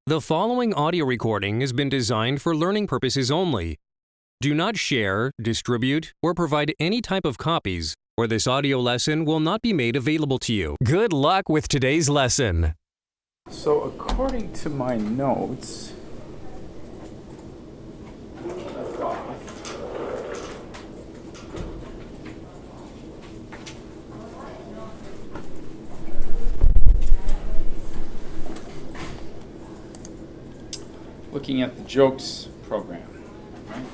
The following audio recording has been designed for learning purposes only. Do not share, distribute, or provide any type of copies, or this audio lesson will not be made available to you. Good luck with today's lesson. So according to my notes, looking at the jokes program, right?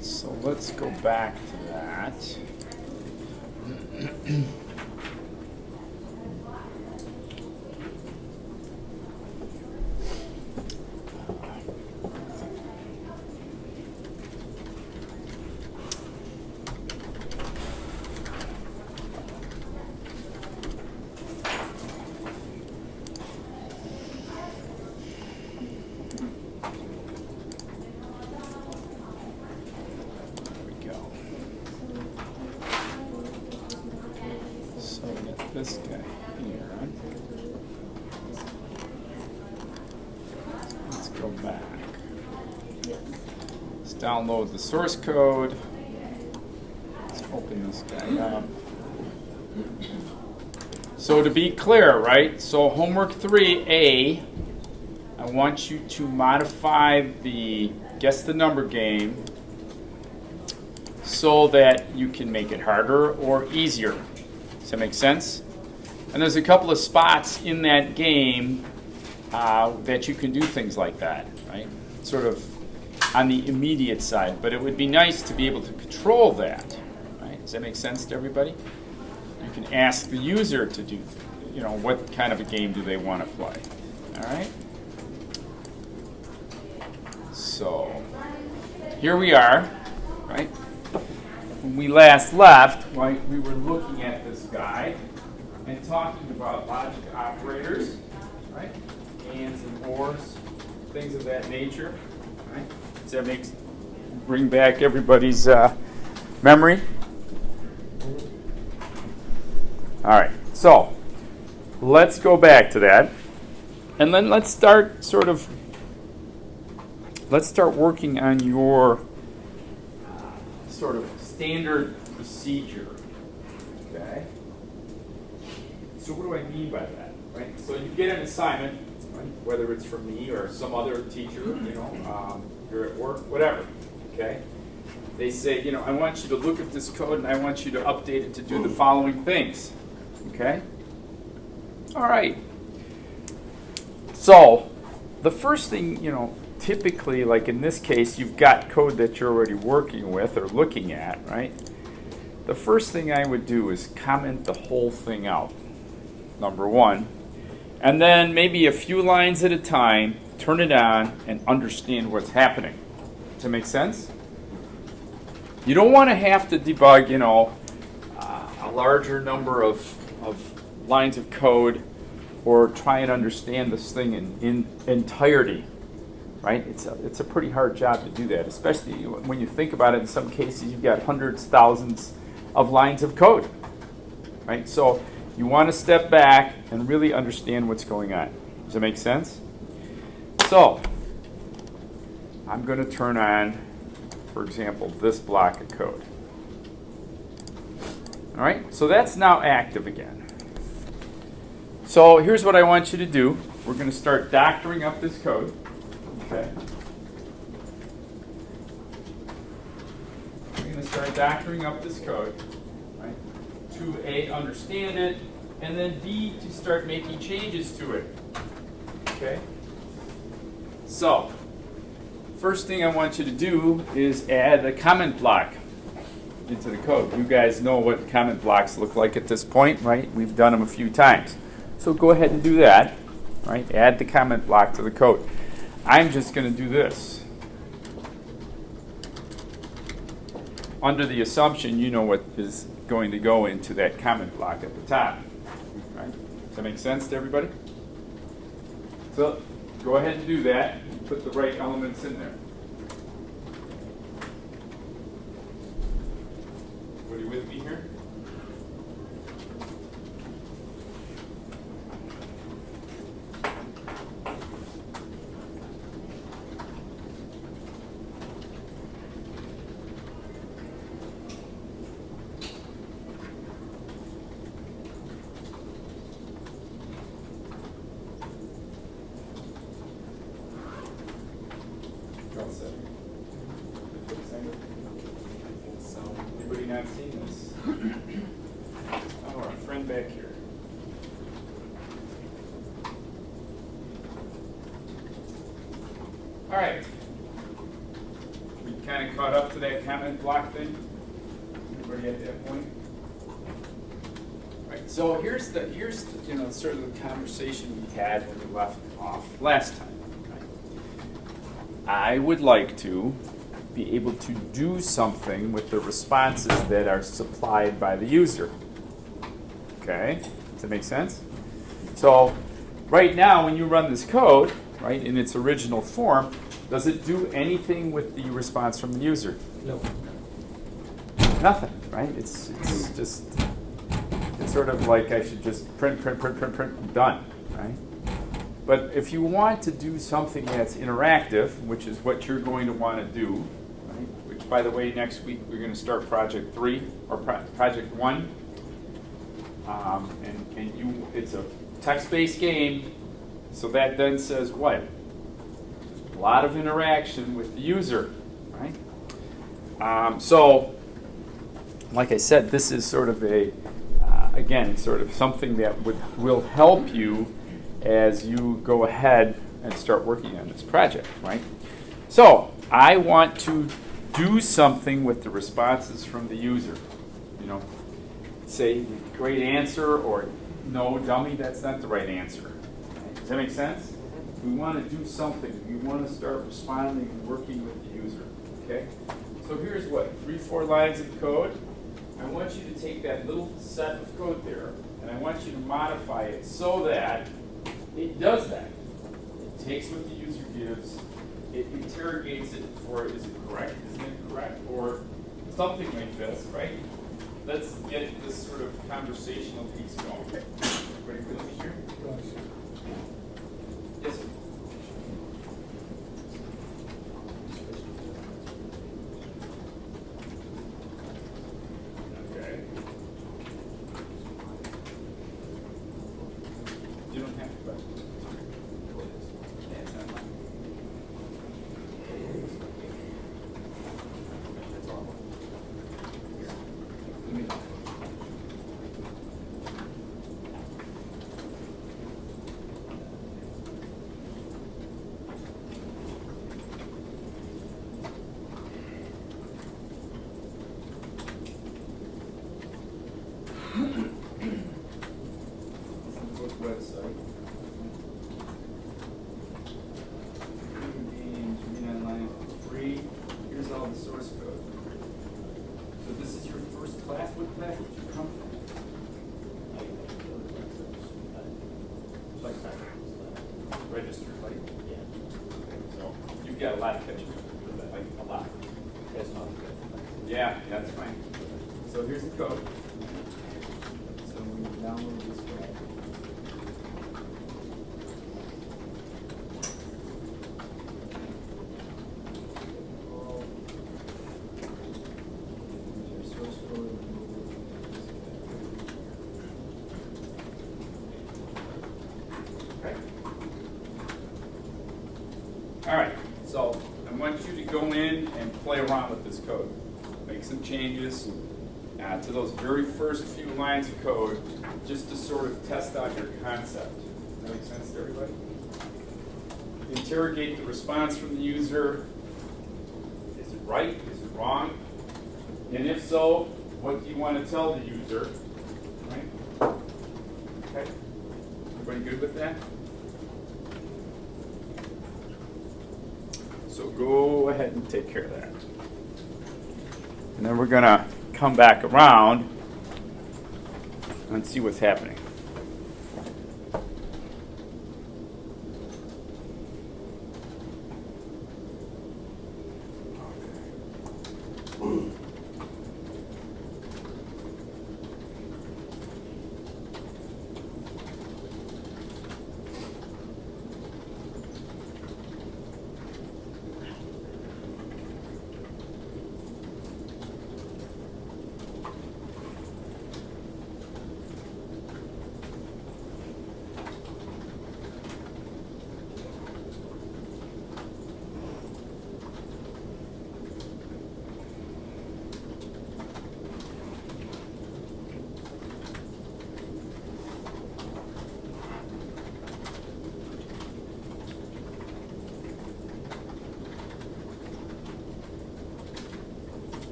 So let's go back to that. This guy here. Let's go back. Let's download the source code. Let's open this guy up. So to be clear, right? So homework 3A, I want you to modify the guess the number game so that you can make it harder or easier. Does that make sense? And there's a couple of spots in that game that you can do things like that, right? Sort of on the immediate side. But it would be nice to be able to control that, right? Does that make sense to everybody? You can ask the user to do, what kind of a game do they want to play, all right? So here we are, right? When we last left, right, we were looking at this guy and talking about logic operators, right? Ands and ors, things of that nature, right? Does that bring back everybody's memory? All right, so let's go back to that, and then let's start working on your sort of standard procedure. Okay. So what do I mean by that? Right. So you get an assignment, right? Whether it's from me or some other teacher, you're at work, whatever. Okay. They say, I want you to look at this code and I want you to update it to do the following things. Okay. All right. So the first thing, typically, like in this case, you've got code that you're already working with or looking at, right? The first thing I would do is comment the whole thing out, number one. And then maybe a few lines at a time, turn it on and understand what's happening. Does that make sense? You don't want to have to debug, a larger number of lines of code or try and understand this thing in entirety. Right? It's a pretty hard job to do that, especially when you think about it. In some cases, you've got hundreds, thousands of lines of code. Right? So you want to step back and really understand what's going on. Does that make sense? So I'm going to turn on, for example, this block of code. All right? So that's now active again. So here's what I want you to do. We're going to start doctoring up this code. Okay. We're going to start doctoring up this code, right? To A, understand it, and then B, to start making changes to it. Okay? So, first thing I want you to do is add a comment block into the code. You guys know what comment blocks look like at this point, right? We've done them a few times. So go ahead and do that, right? Add the comment block to the code. I'm just going to do this. Under the assumption you know what is going to go into that comment block at the top. Right? Does that make sense to everybody? So go ahead and do that. Put the right elements in there. Everybody with me? me here? Anybody not seen this? Oh, our friend back here. All right. We kind of caught up to that comment block thing. Everybody at that point? All right. So here's the sort of the conversation we had when we left off last time. I would like to be able to do something with the responses that are supplied by the user. Okay, does that make sense? So right now when you run this code, right, in its original form, does it do anything with the response from the user? No. Nothing, right? It's just, it's sort of like I should just print, done, right? But if you want to do something that's interactive, which is what you're going to want to do, right? Which, by the way, next week we're going to start project 3 or project 1, and it's a text-based game. So that then says what? A lot of interaction with the user, right? So, like I said, this is sort of a again, sort of something that will help you as you go ahead and start working on this project, right? So I want to do something with the responses from the user. You know, say great answer or no, dummy, that's not the right answer. Right? Does that make sense? We want to do something. We want to start responding and working with the user. Okay? So here's what, 3-4 lines of code. I want you to take that little set of code there and I want you to modify it so that it does that. It takes what the user gives, it interrogates it for, is it correct, isn't it correct, or something like this, right? Let's get this sort of conversational piece going. Everybody with me here? Yes, sir. Okay. You don't have to, but yeah, it's not mine. That's all. Let me- Website. Games, read online for free. Here's all the source code. So this is your first class. What class did you come from? Like registered, like? Yeah. Okay, so you've got a lot of catching up with that, like a lot. That's not good. Yeah, that's fine. So here's the code. So we download this code. All right, so I want you to go in and play around with this code. Make some changes to those very first few lines of code just to sort of test out your concept. Does that make sense to everybody? Interrogate the response from the user. Is it right? Is it wrong? And if so, what do you want to tell the user? Right? Okay. Everybody good with that? So go ahead and take care of that. And then we're going to come back around and see what's happening.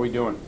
we doing?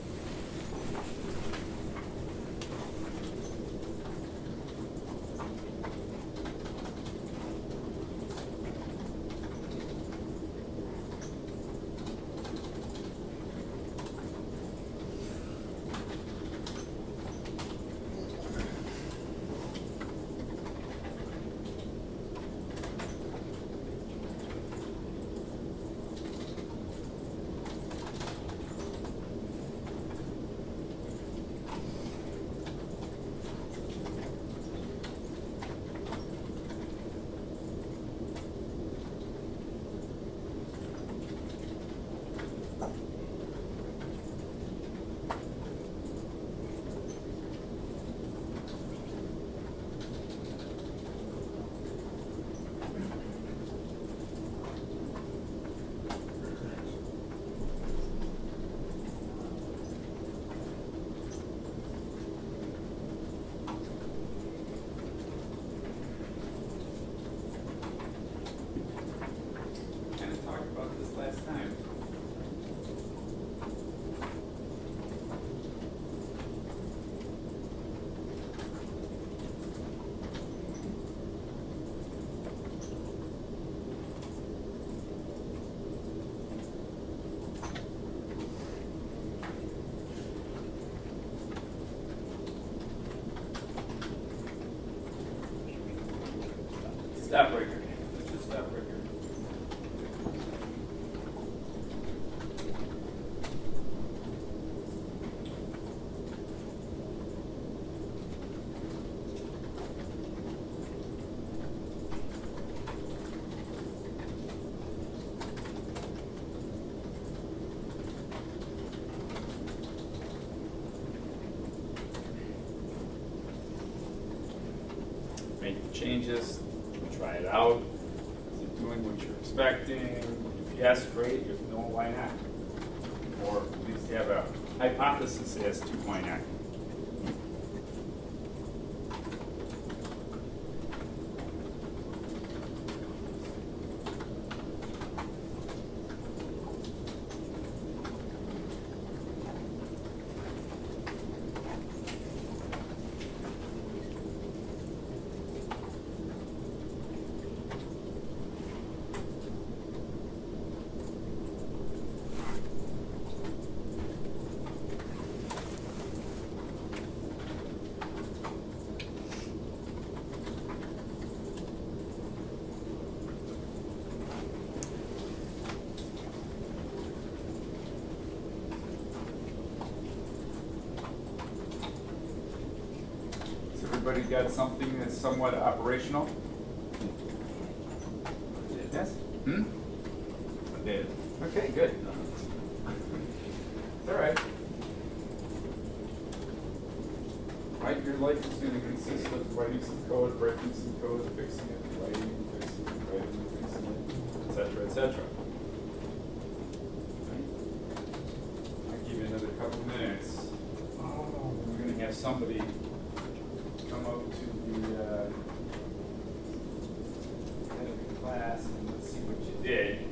Stop right here. Let's just stop right here. Make the changes. Try it out. Is it doing what you're expecting? If yes, great. If no, why not? Or at least you have a hypothesis as to why not. Everybody got something that's somewhat operational? Yes? Hmm? I did. Okay, good. It's all right. Right, your life is going to consist of writing some code, breaking some code, fixing it, writing, fixing it, writing, fixing it, etc., etc. I'll give you another couple minutes. We're going to have somebody come up to the head of the class and let's see what you did.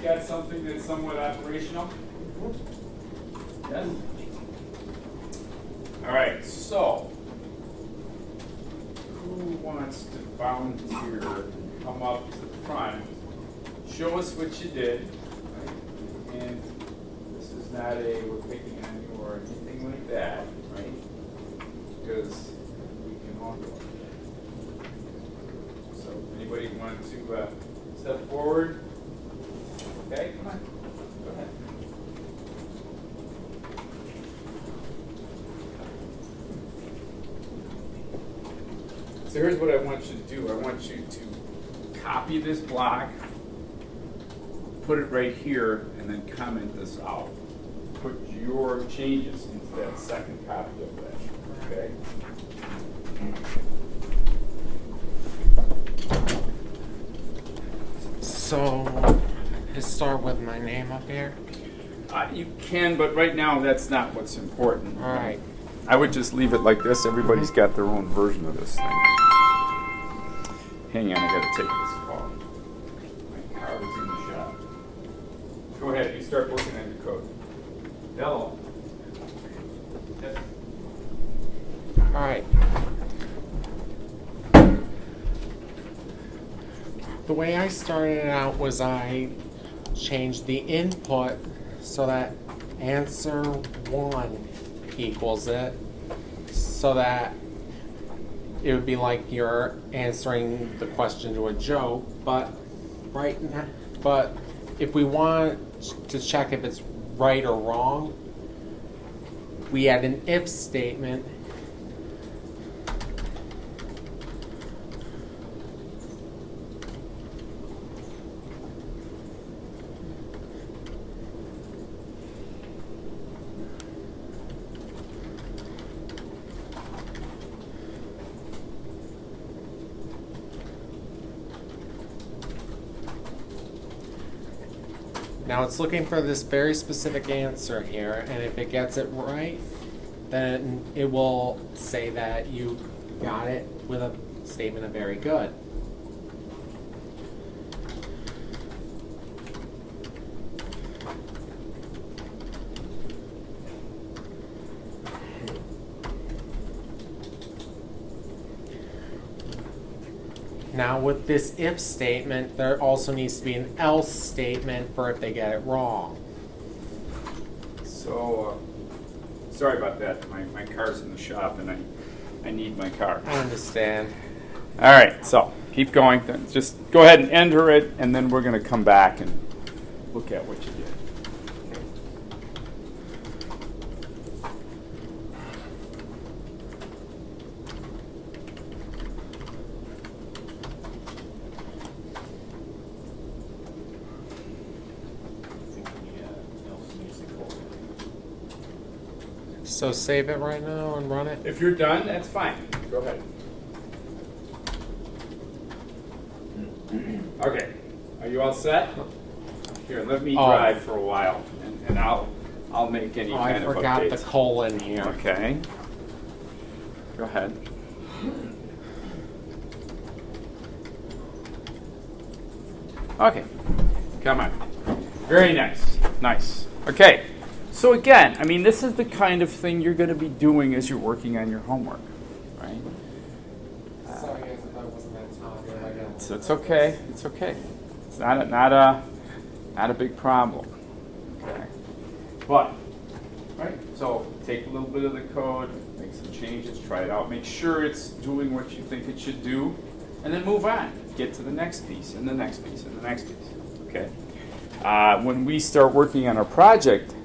got something that's somewhat operational? Yes? All right, so who wants to volunteer and come up to the front? Show us what you did. Right? And this is not a we're picking on you or anything like that, right? Because we can all do it. So anybody want to step forward? Okay, come on. Go ahead. So here's what I want you to do. I want you to copy this block, put it right here, and then comment this out. Put your changes into that second copy of that. Okay? So, just start with my name up here. You can, but right now that's not what's important. All right. I would just leave it like this. Everybody's got their own version of this thing. Hang on, I gotta take this off. My car is in the shop. Go ahead, you start working on your code. Hello. Yes. All right. The way I started out was I changed the input so that answer 1 equals it, so that it would be like you're answering the question to a joke, but right now, but if we want to check if it's right or wrong, we add an if statement. Now it's looking for this very specific answer here, and if it gets it right, then it will say that you got it with a statement of very good. Now with this if statement, there also needs to be an else statement for if they get it wrong. So, sorry about that. My car's in the shop and I need my car. I understand. All right, so keep going. Then just go ahead and enter it, and then we're going to come back and look at what you did. So save it right now and run it. If you're done, that's fine. Go ahead. Okay. Are you all set? Here, let me drive for a while, and I'll make any kind of updates. I forgot the colon here. Okay. Go ahead. Okay. Come on. Very nice. Nice. Okay. So again, I mean, this is the kind of thing you're going to be doing as you're working on your homework, right? Sorry guys if I wasn't that time. It's okay. It's okay. It's not a big problem. Okay. But right. So take a little bit of the code, make some changes, try it out, make sure it's doing what you think it should do, and then move on. Get to the next piece, and the next piece, and the next piece. Okay. When we start working on our project,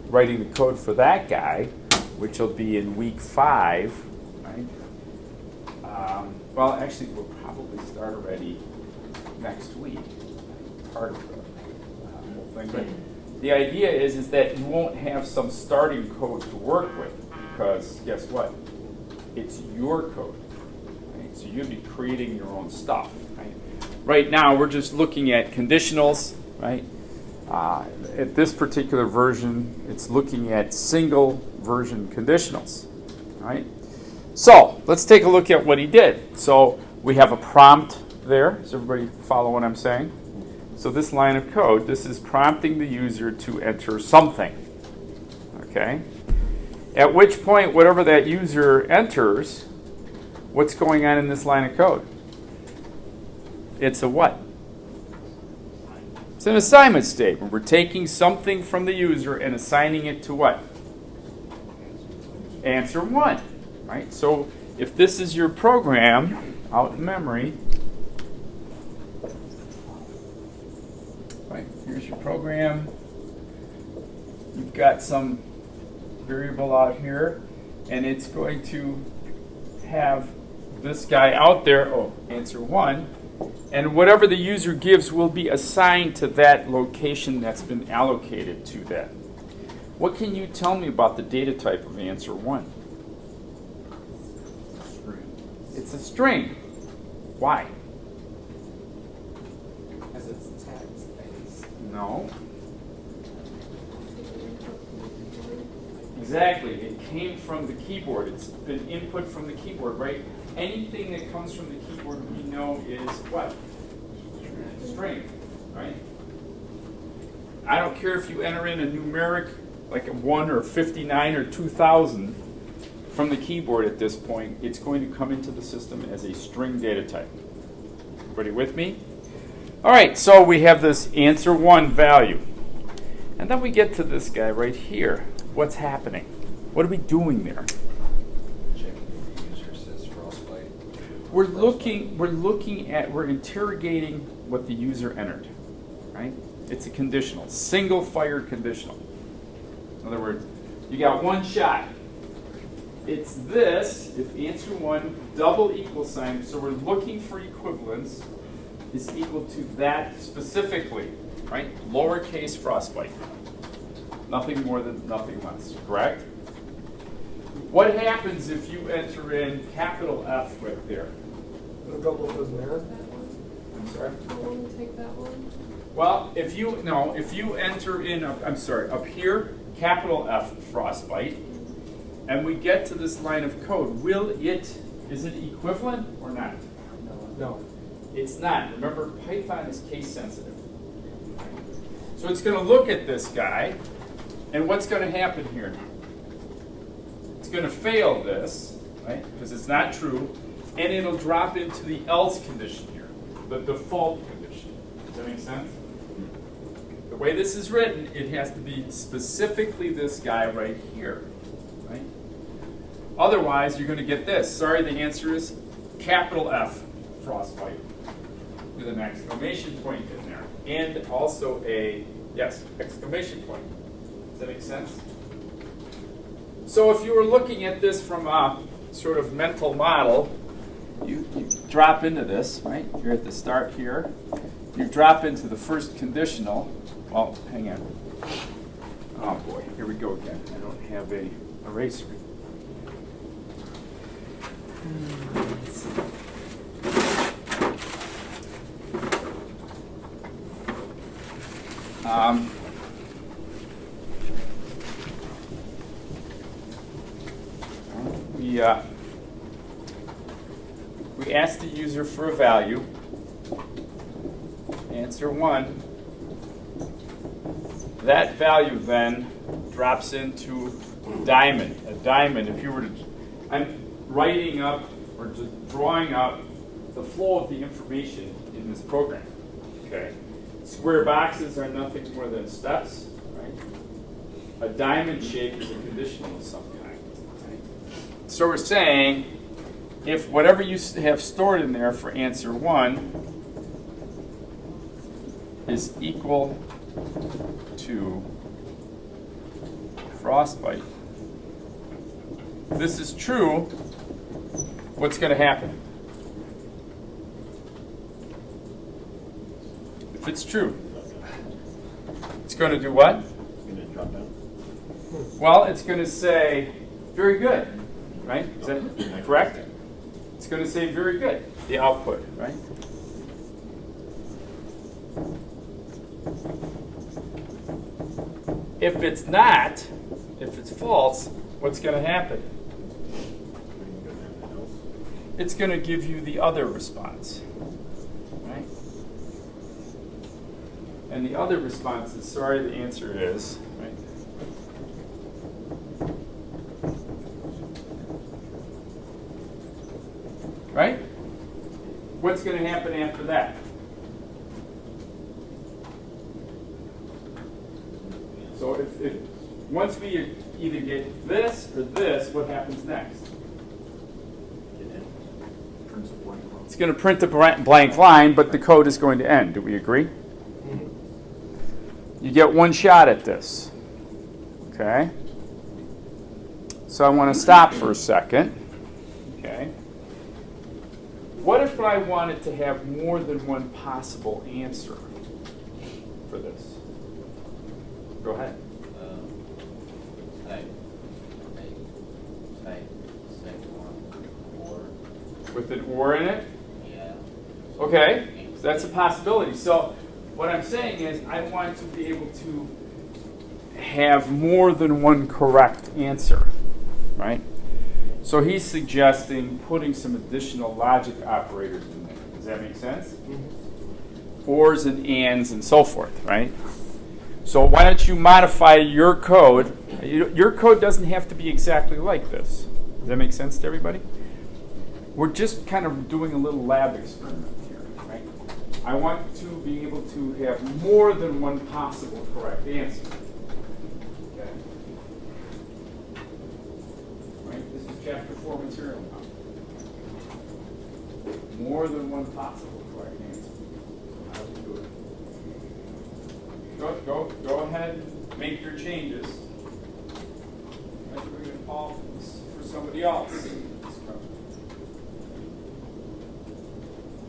writing the code for that guy, which will be in week 5, right? Well, actually, we'll probably start already next week, part of the whole thing. But the idea is that you won't have some starting code to work with, because guess what? It's your code, right? So you'll be creating your own stuff, right? Right now, we're just looking at conditionals, right? At this particular version, it's looking at single version conditionals, right? So let's take a look at what he did. So we have a prompt there. Does everybody follow what I'm saying? So this line of code, this is prompting the user to enter something. Okay? At which point, whatever that user enters, what's going on in this line of code? It's a what? It's an assignment statement. We're taking something from the user and assigning it to what? Answer 1. Right? So if this is your program out in memory, right, here's your program. You've got some variable out here, and it's going to have this guy out there, answer 1, and whatever the user gives will be assigned to that location that's been allocated to that. What can you tell me about the data type of answer 1? It's a string. Why? Because it's text-based. No. Exactly. It came from the keyboard. It's been input from the keyboard, right? Anything that comes from the keyboard we know is what? String, right? I don't care if you enter in a numeric, like a 1 or 59 or 2000 from the keyboard at this point, it's going to come into the system as a string data type. Everybody with me? All right, so we have this answer 1 value. And then we get to this guy right here. What's happening? What are we doing there? We're interrogating what the user entered, right? It's a conditional, single fire conditional. In other words, you got one shot. It's this, if answer 1, double equal sign, so we're looking for equivalence, is equal to that specifically, right? Lowercase frostbite. Nothing more than nothing less, correct? What happens if you enter in capital F right there? A couple of those there. I'm sorry? I want to take that one. Well, if you enter in, up here, capital F frostbite, and we get to this line of code, is it equivalent or not? No. It's not. Remember, Python is case sensitive. So it's going to look at this guy, and what's going to happen here? It's going to fail this, right? Because it's not true, and it'll drop into the else condition here, the default condition. Does that make sense? The way this is written, it has to be specifically this guy right here, right? Otherwise, you're going to get this. Sorry, the answer is capital F frostbite with an exclamation point in there, and also exclamation point. Does that make sense? So if you were looking at this from a sort of mental model, you drop into this, right? You're at the start here. You drop into the first conditional. Well, hang on. Oh boy, here we go again. I don't have a eraser. We ask the user for a value. Answer 1. That value then drops into diamond. A diamond, if you were to, I'm writing up or just drawing up the flow of the information in this program. Okay. Square boxes are nothing more than steps, right? A diamond shape is a conditional of some kind. Right? So we're saying if whatever you have stored in there for answer 1 is equal to frostbite, if this is true, what's going to happen? If it's true, it's going to do what? It's going to drop down. Well, it's going to say, very good, right? Is that correct? It's going to say, very good, the output, right? If it's not, if it's false, what's going to happen? It's going to give you the other response, right? And the other response is, sorry, the answer is, right? Right? What's going to happen after that? So if once we either get this or this, what happens next? It's going to print a blank line, but the code is going to end. Do we agree? You get one shot at this. Okay? So I want to stop for a second. Okay? What if I wanted to have more than one possible answer for this? Go ahead. With an or in it? Yeah. Okay, so that's a possibility. So what I'm saying is I want to be able to have more than one correct answer, right? So he's suggesting putting some additional logic operators in there. Does that make sense? Mm-hmm. Ors and ands and so forth, right? So why don't you modify your code? Your code doesn't have to be exactly like this. Does that make sense to everybody? We're just kind of doing a little lab experiment here, right? I want to be able to have more than one possible correct answer. Okay? Right? This is chapter 4 material now. More than one possible correct answer. How do we do it? Go ahead, make your changes. We're going to call for somebody else.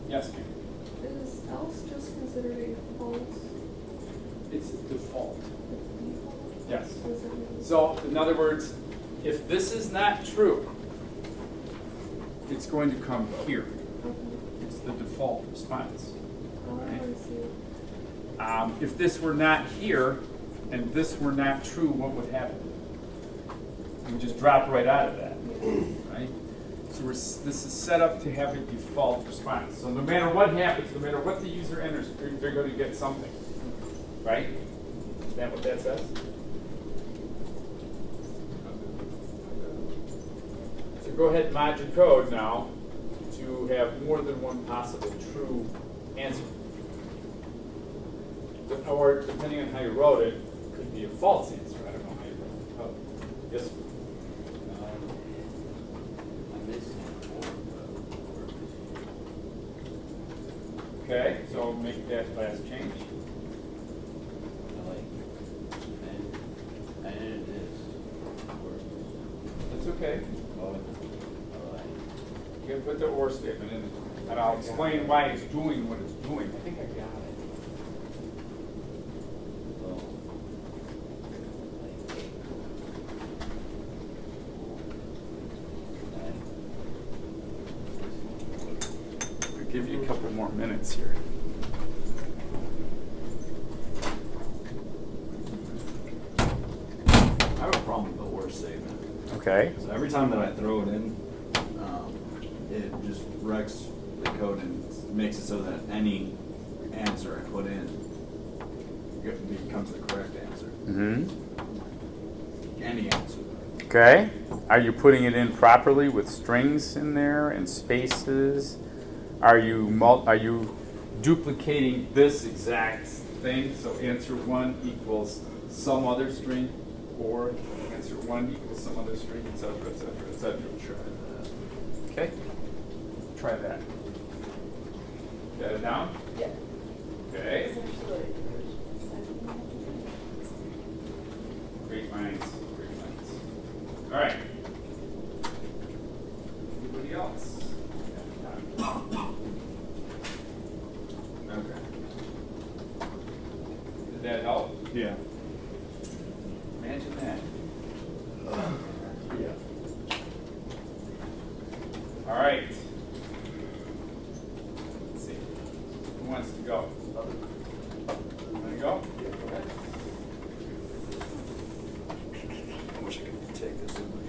Yes, ma'am. Is else just considered a false? It's a default. Yes. What does that mean? So, in other words, if this is not true, it's going to come here. Okay. It's the default response. Oh, I see. If this were not here and this were not true, what would happen? It would just drop right out of that, right? So this is set up to have a default response. So no matter what happens, no matter what the user enters, they're going to get something, right? Is that what that says? So go ahead and mod your code now to have more than one possible true answer. Or depending on how you wrote it, it could be a false answer. I don't know how you wrote it. Oh, yes, sir. Okay, so make that last change. That's okay. You can put the or statement in it, and I'll explain why it's doing what it's doing. I think I got it. We'll give you a couple more minutes here. I have a problem with the or statement. Okay. So every time that I throw it in, it just wrecks the code and makes it so that any answer I put in becomes the correct answer. Mm-hmm. Any answer. Okay. Are you putting it in properly with strings in there and spaces? Are you duplicating this exact thing? So answer 1 equals some other string, or answer 1 equals some other string, etc., etc., etc. Okay. Try that. Got it down? Yeah. Okay. It's actually Great minds. Great minds. All right. Anybody else? Okay. Did that help? Yeah. Imagine that. Yeah. All right. Let's see. Who wants to go? Want to go? I wish I could take this with me.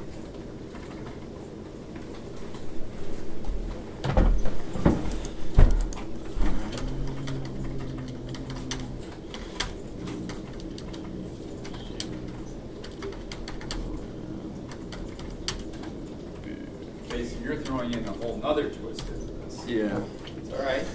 throwing in a whole nother twist into this. Yeah. It's all right.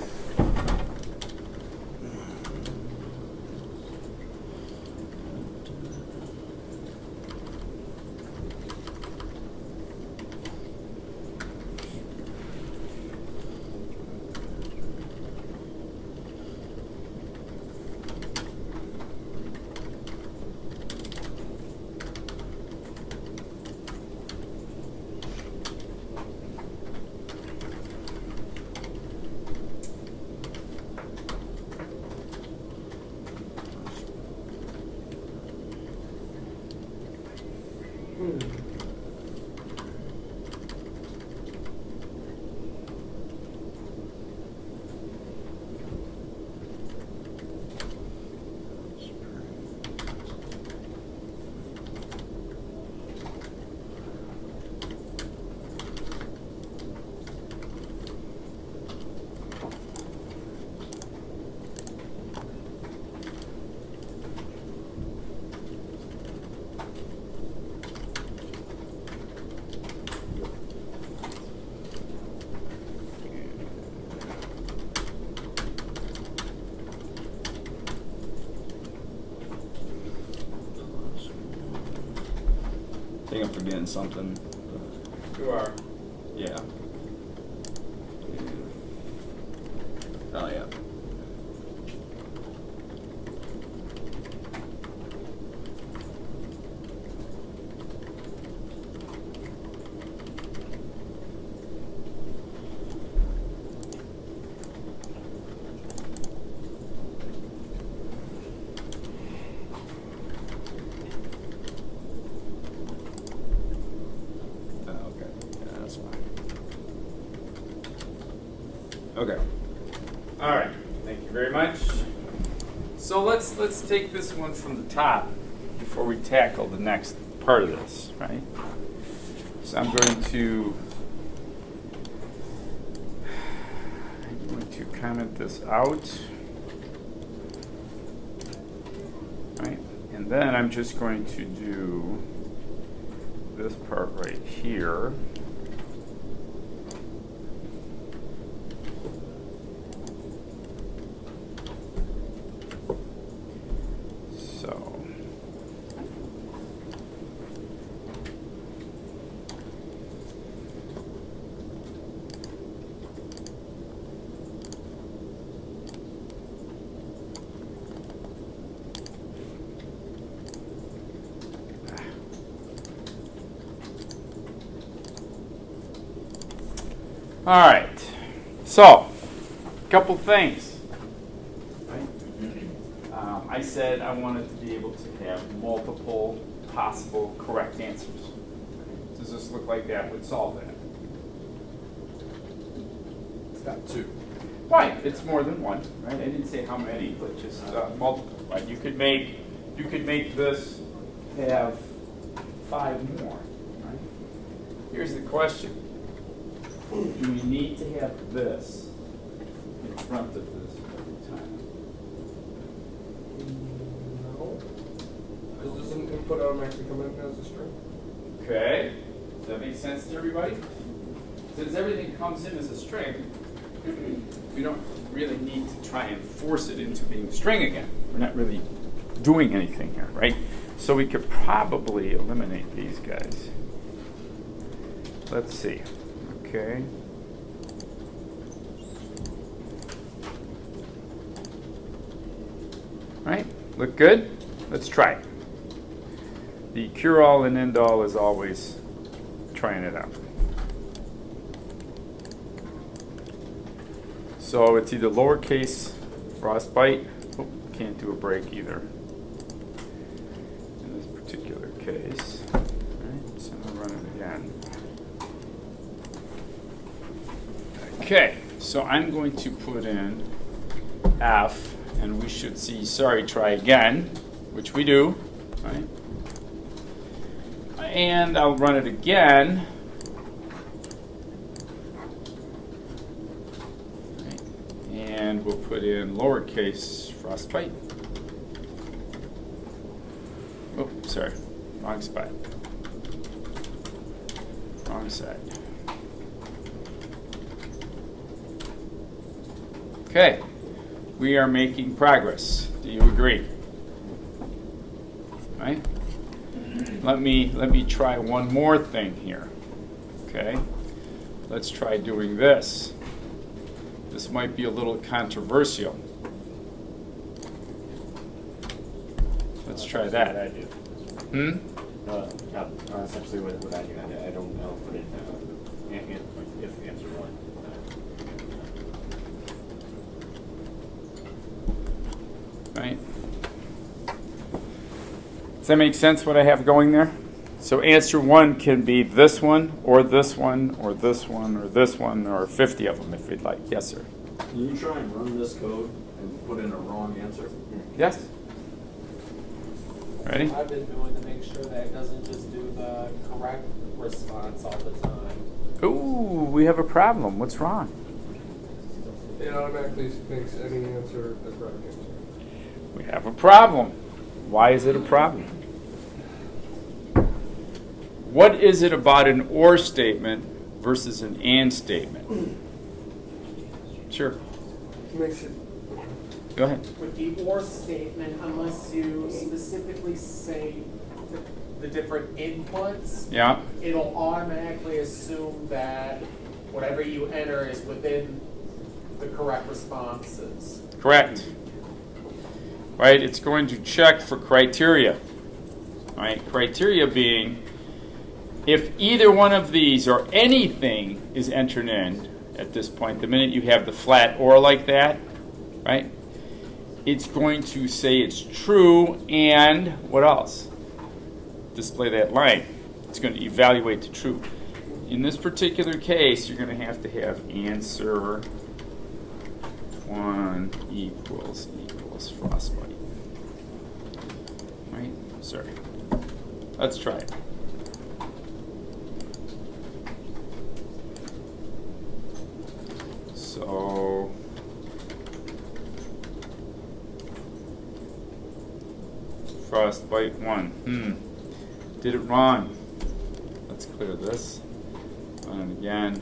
I think I'm forgetting something. You are. Yeah. Oh yeah. Okay. Yeah, that's fine. Okay. All right. Thank you very much. So let's take this one from the top before we tackle the next part of this, right? So I'm going to comment this out. Right? And then I'm just going to do this part right here. So all right, so a couple things. Right? I said I wanted to be able to have multiple possible correct answers. Does this look like that would solve that? It's got two. Right, it's more than one, right? I didn't say how many, but just multiple. Right? You could make this have 5 more. Right? Here's the question. Do we need to have this in front of this every time? No. Because doesn't input automatically come in as a string? Okay. Does that make sense to everybody? Since everything comes in as a string, we don't really need to try and force it into being a string again. We're not really doing anything here, right? So we could probably eliminate these guys. Let's see. Okay. Right? Look good? Let's try it. The cure-all and end-all is always trying it out. So it's either lowercase frostbite. Oh, can't do a break either in this particular case. All right, so I'm going to run it again. Okay, so I'm going to put in F, and we should see, sorry, try again, which we do, right? And I'll run it again. Right. And we'll put in lowercase frostbite. Oh, sorry, wrong spot. Wrong side. Okay, we are making progress. Do you agree? Right? Let me try one more thing here. Okay? Let's try doing this. This might be a little controversial. Let's try that. I do. Essentially what I do. I don't know. Put in if answer one. Right? Does that make sense what I have going there? So answer one can be this one, or this one, or this one, or this one, or 50 of them if you'd like. Yes, sir. Can you try and run this code and put in a wrong answer? Yes? Ready? I've been doing to make sure that it doesn't just do the correct response all the time. Ooh, we have a problem. What's wrong? It automatically makes any answer the correct answer. We have a problem. Why is it a problem? What is it about an or statement versus an and statement? Sure. Makes it. Go ahead. With the or statement, unless you specifically say the different inputs, Yeah. it'll automatically assume that whatever you enter is within the correct responses. Correct. Right? It's going to check for criteria. Right? Criteria being if either one of these or anything is entered in at this point, the minute you have the flat or like that, right? It's going to say it's true and what else? Display that line. It's going to evaluate the true. In this particular case, you're going to have answer 1 equals frostbite. Right? Sorry. Let's try it. So frostbite 1. Did it wrong. Let's clear this. Run it again.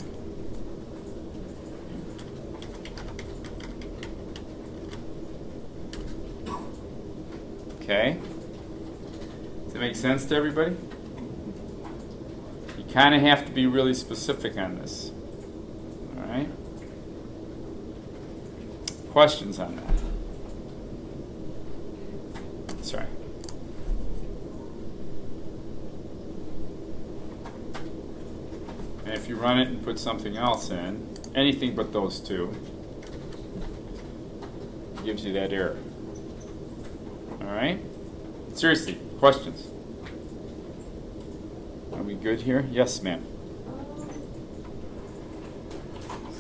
Okay. Does that make sense to everybody? You kind of have to be really specific on this. All right? Questions on that? Sorry. And if you run it and put something else in, anything but those two, it gives you that error. All right? Seriously, questions? Are we good here? Yes, ma'am.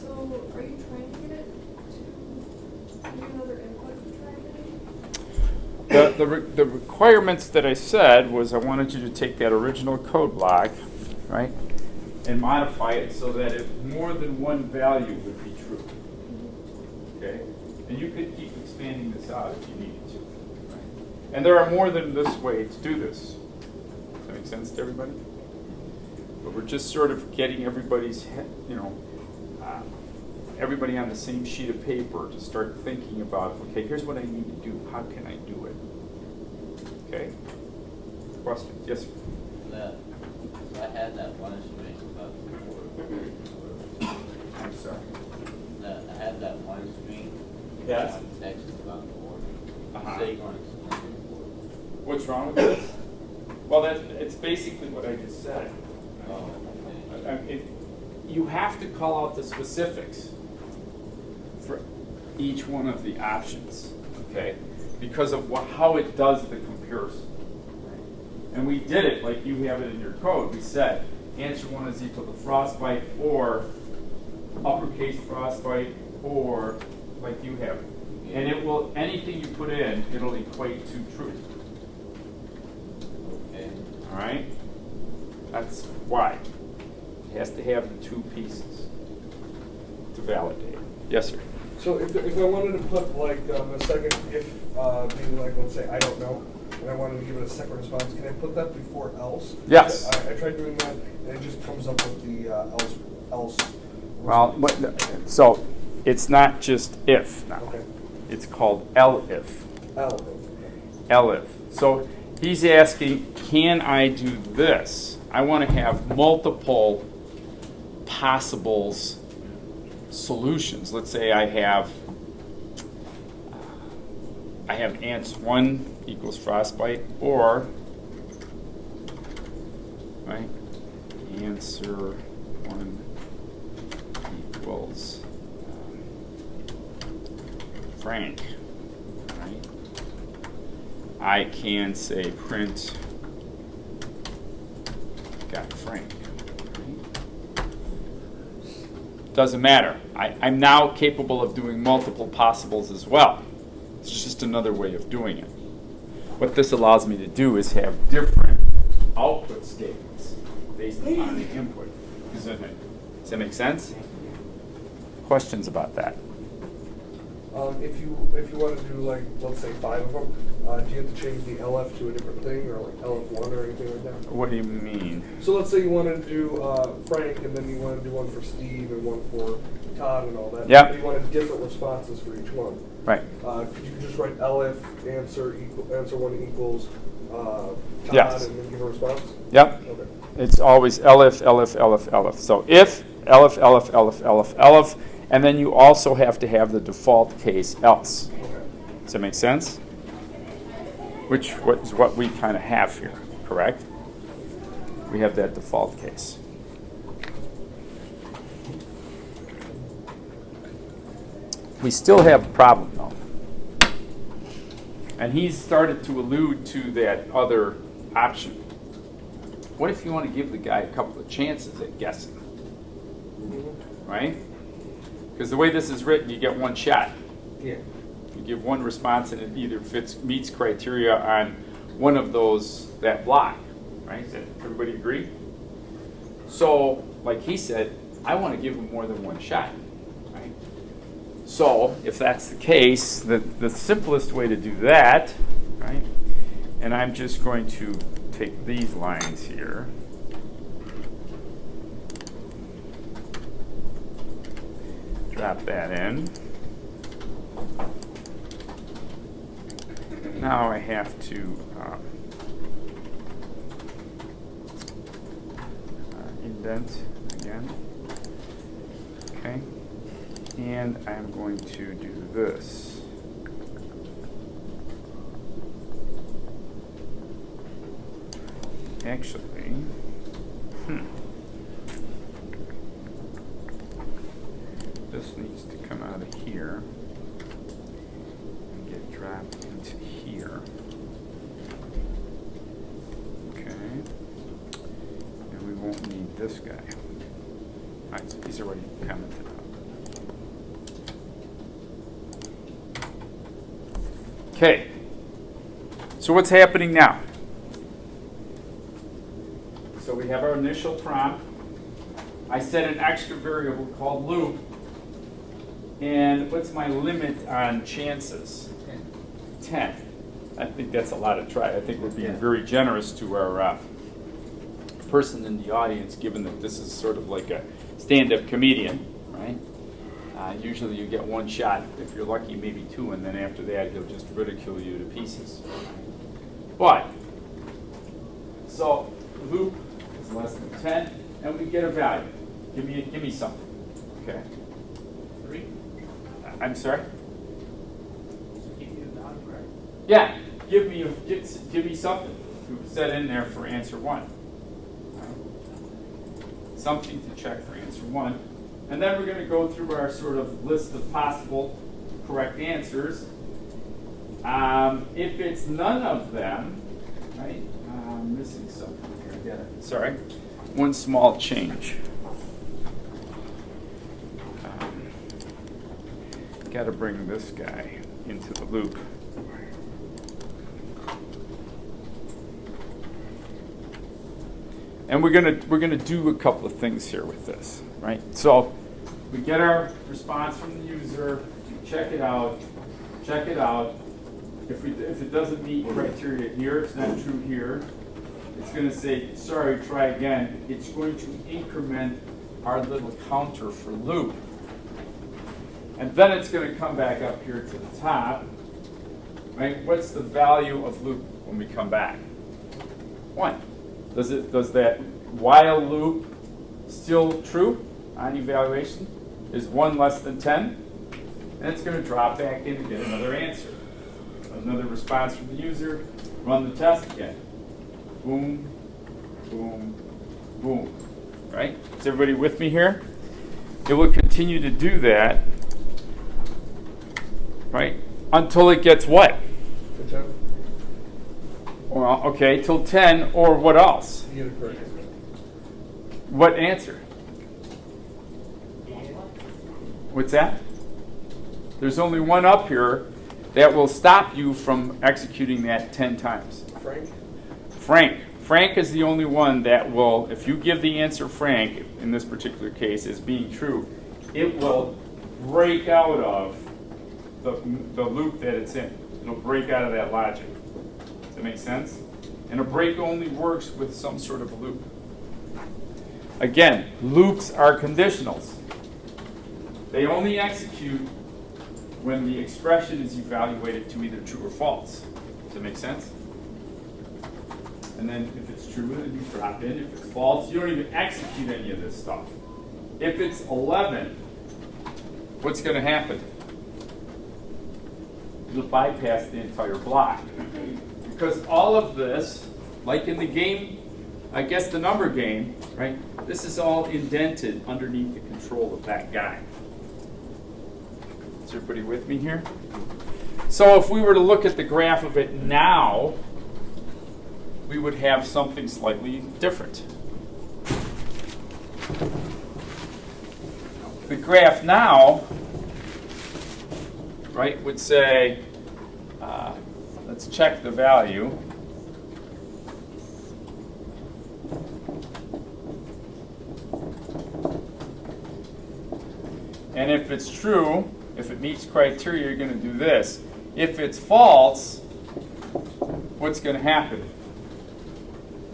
So are you trying to get it to give another input to try and get it? The requirements that I said was I wanted you to take that original code block, right, and modify it so that if more than one value would be true. Okay? And you could keep expanding this out if you needed to. Right? And there are more than this way to do this. Does that make sense to everybody? But we're just sort of getting everybody's, everybody on the same sheet of paper to start thinking about, okay, here's what I need to do. How can I do it? Okay? Questions? Yes, sir. I had that one string about before. I'm sorry. I had that one string. Yes. Text about before. Uh-huh. Say you're going to explain it before. What's wrong with this? Well, it's basically what I just said. Oh, okay. You have to call out the specifics for each one of the options, okay? Because of how it does the comparison. And we did it like you have it in your code. We said answer 1 is equal to frostbite or uppercase frostbite or like you have it. And it will, anything you put in, it'll equate to true. Okay. All right? That's why. It has to have the two pieces to validate. Yes, sir. So if I wanted to put like a second if being like, let's say I don't know, and I wanted to give it a second response, can I put that before else? Yes. I tried doing that and it just comes up with the else. Well, so it's not just if now. Okay. It's called elif. L. Elif. So he's asking, can I do this? I want to have multiple possibles solutions. Let's say I have ants 1 equals frostbite, or right, answer 1 equals Frank. Right? I can say print got Frank. Doesn't matter. I'm now capable of doing multiple possibles as well. It's just another way of doing it. What this allows me to do is have different output statements based upon the input. Does that make sense? Questions about that? If you want to do, like, let's say 5 of them, do you have to change the LF to a different thing, or like LF1 or anything like that? What do you mean? So let's say you wanted to do Frank, and then you want to do one for Steve and one for Todd and all that. Yep. But you wanted different responses for each one. Right. Could you just write LF answer 1 equals Todd, Yes. and then give a response? Yep. Okay. It's always elif, elif, elif, elif. So if, elif, elif, elif, elif, elif, and then you also have to have the default case else. Okay. Does that make sense? Which is what we kind of have here, correct? We have that default case. We still have a problem, though. And he's started to allude to that other option. What if you want to give the guy a couple of chances at guessing? Right? Because the way this is written, you get one shot. Yeah. You give one response and it either meets criteria on one of those, that block. Right? Does everybody agree? So, like he said, I want to give him more than one shot. Right? So, if that's the case, the simplest way to do that, right? And I'm just going to take these lines here. Drop that in. Now I have to indent again. Okay. And I'm going to do this. Actually, this needs to come out of here and get dropped into here. Okay. And we won't need this guy. All right, so he's already commented out. Okay. So what's happening now? So we have our initial prompt. I set an extra variable called loop. And what's my limit on chances? 10. I think that's a lot to try. I think we're being very generous to our person in the audience, given that this is sort of like a stand-up comedian, right? Usually you get one shot. If you're lucky, maybe 2, and then after that he'll just ridicule you to pieces. But, so loop is less than 10, and we get a value. Give me something. Okay. 3. I'm sorry. Yeah. Give me something to set in there for answer 1. Something to check for answer 1. And then we're going to go through our sort of list of possible correct answers. If it's none of them, right? I'm missing something here. Sorry. One small change. Got to bring this guy into the loop. And we're gonna do a couple of things here with this, right? So we get our response from the user, check it out. If it doesn't meet criteria here, it's not true here. It's going to say, sorry, try again. It's going to increment our little counter for loop. And then it's going to come back up here to the top. Right? What's the value of loop when we come back? 1. Does that while loop still true on evaluation? Is 1 less than 10? And it's going to drop back in and get another answer. Another response from the user. Run the test again. Boom, boom, boom. Right? Is everybody with me here? It will continue to do that, right, until it gets what? Good job. Well, okay, till 10, or what else? You get a correct answer. What answer? What's that? There's only one up here that will stop you from executing that 10 times. Frank? Frank is the only one that will, if you give the answer Frank, in this particular case, as being true, it will break out of the loop that it's in. It'll break out of that logic. Does that make sense? And a break only works with some sort of a loop. Again, loops are conditionals. They only execute when the expression is evaluated to either true or false. Does that make sense? And then if it's true, then you drop in. If it's false, you don't even execute any of this stuff. If it's 11, what's going to happen? You'll bypass the entire block. Because all of this, like in the game, I guess the number game, right? This is all indented underneath the control of that guy. Is everybody with me here? So if we were to look at the graph of it now, we would have something slightly different. The graph now, right, would say, let's check the value. And if it's true, if it meets criteria, you're going to do this. If it's false, what's going to happen?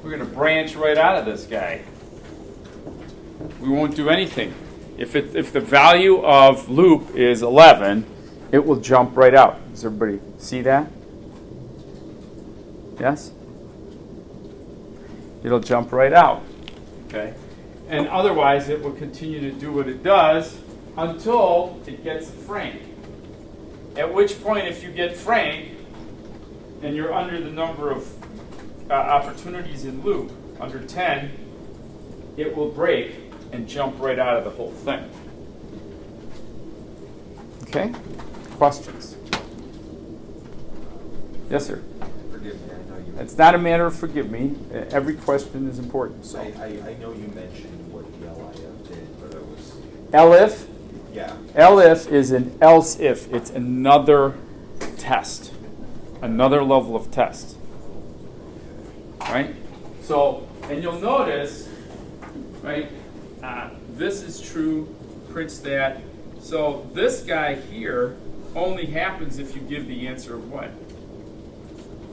We're going to branch right out of this guy. We won't do anything. If the value of loop is 11, it will jump right out. Does everybody see that? Yes? It'll jump right out. Okay? And otherwise, it will continue to do what it does until it gets Frank. At which point, if you get Frank, and you're under the number of opportunities in loop, under 10, it will break and jump right out of the whole thing. Okay? Questions? Yes, sir? Forgive me, I know you. It's not a matter of forgive me. Every question is important. So, I know you mentioned what the LIF did, but it was. elif? Yeah. Elif is an else if. It's another test, another level of test. Right? So, and you'll notice, right, this is true, prints that. So this guy here only happens if you give the answer of what?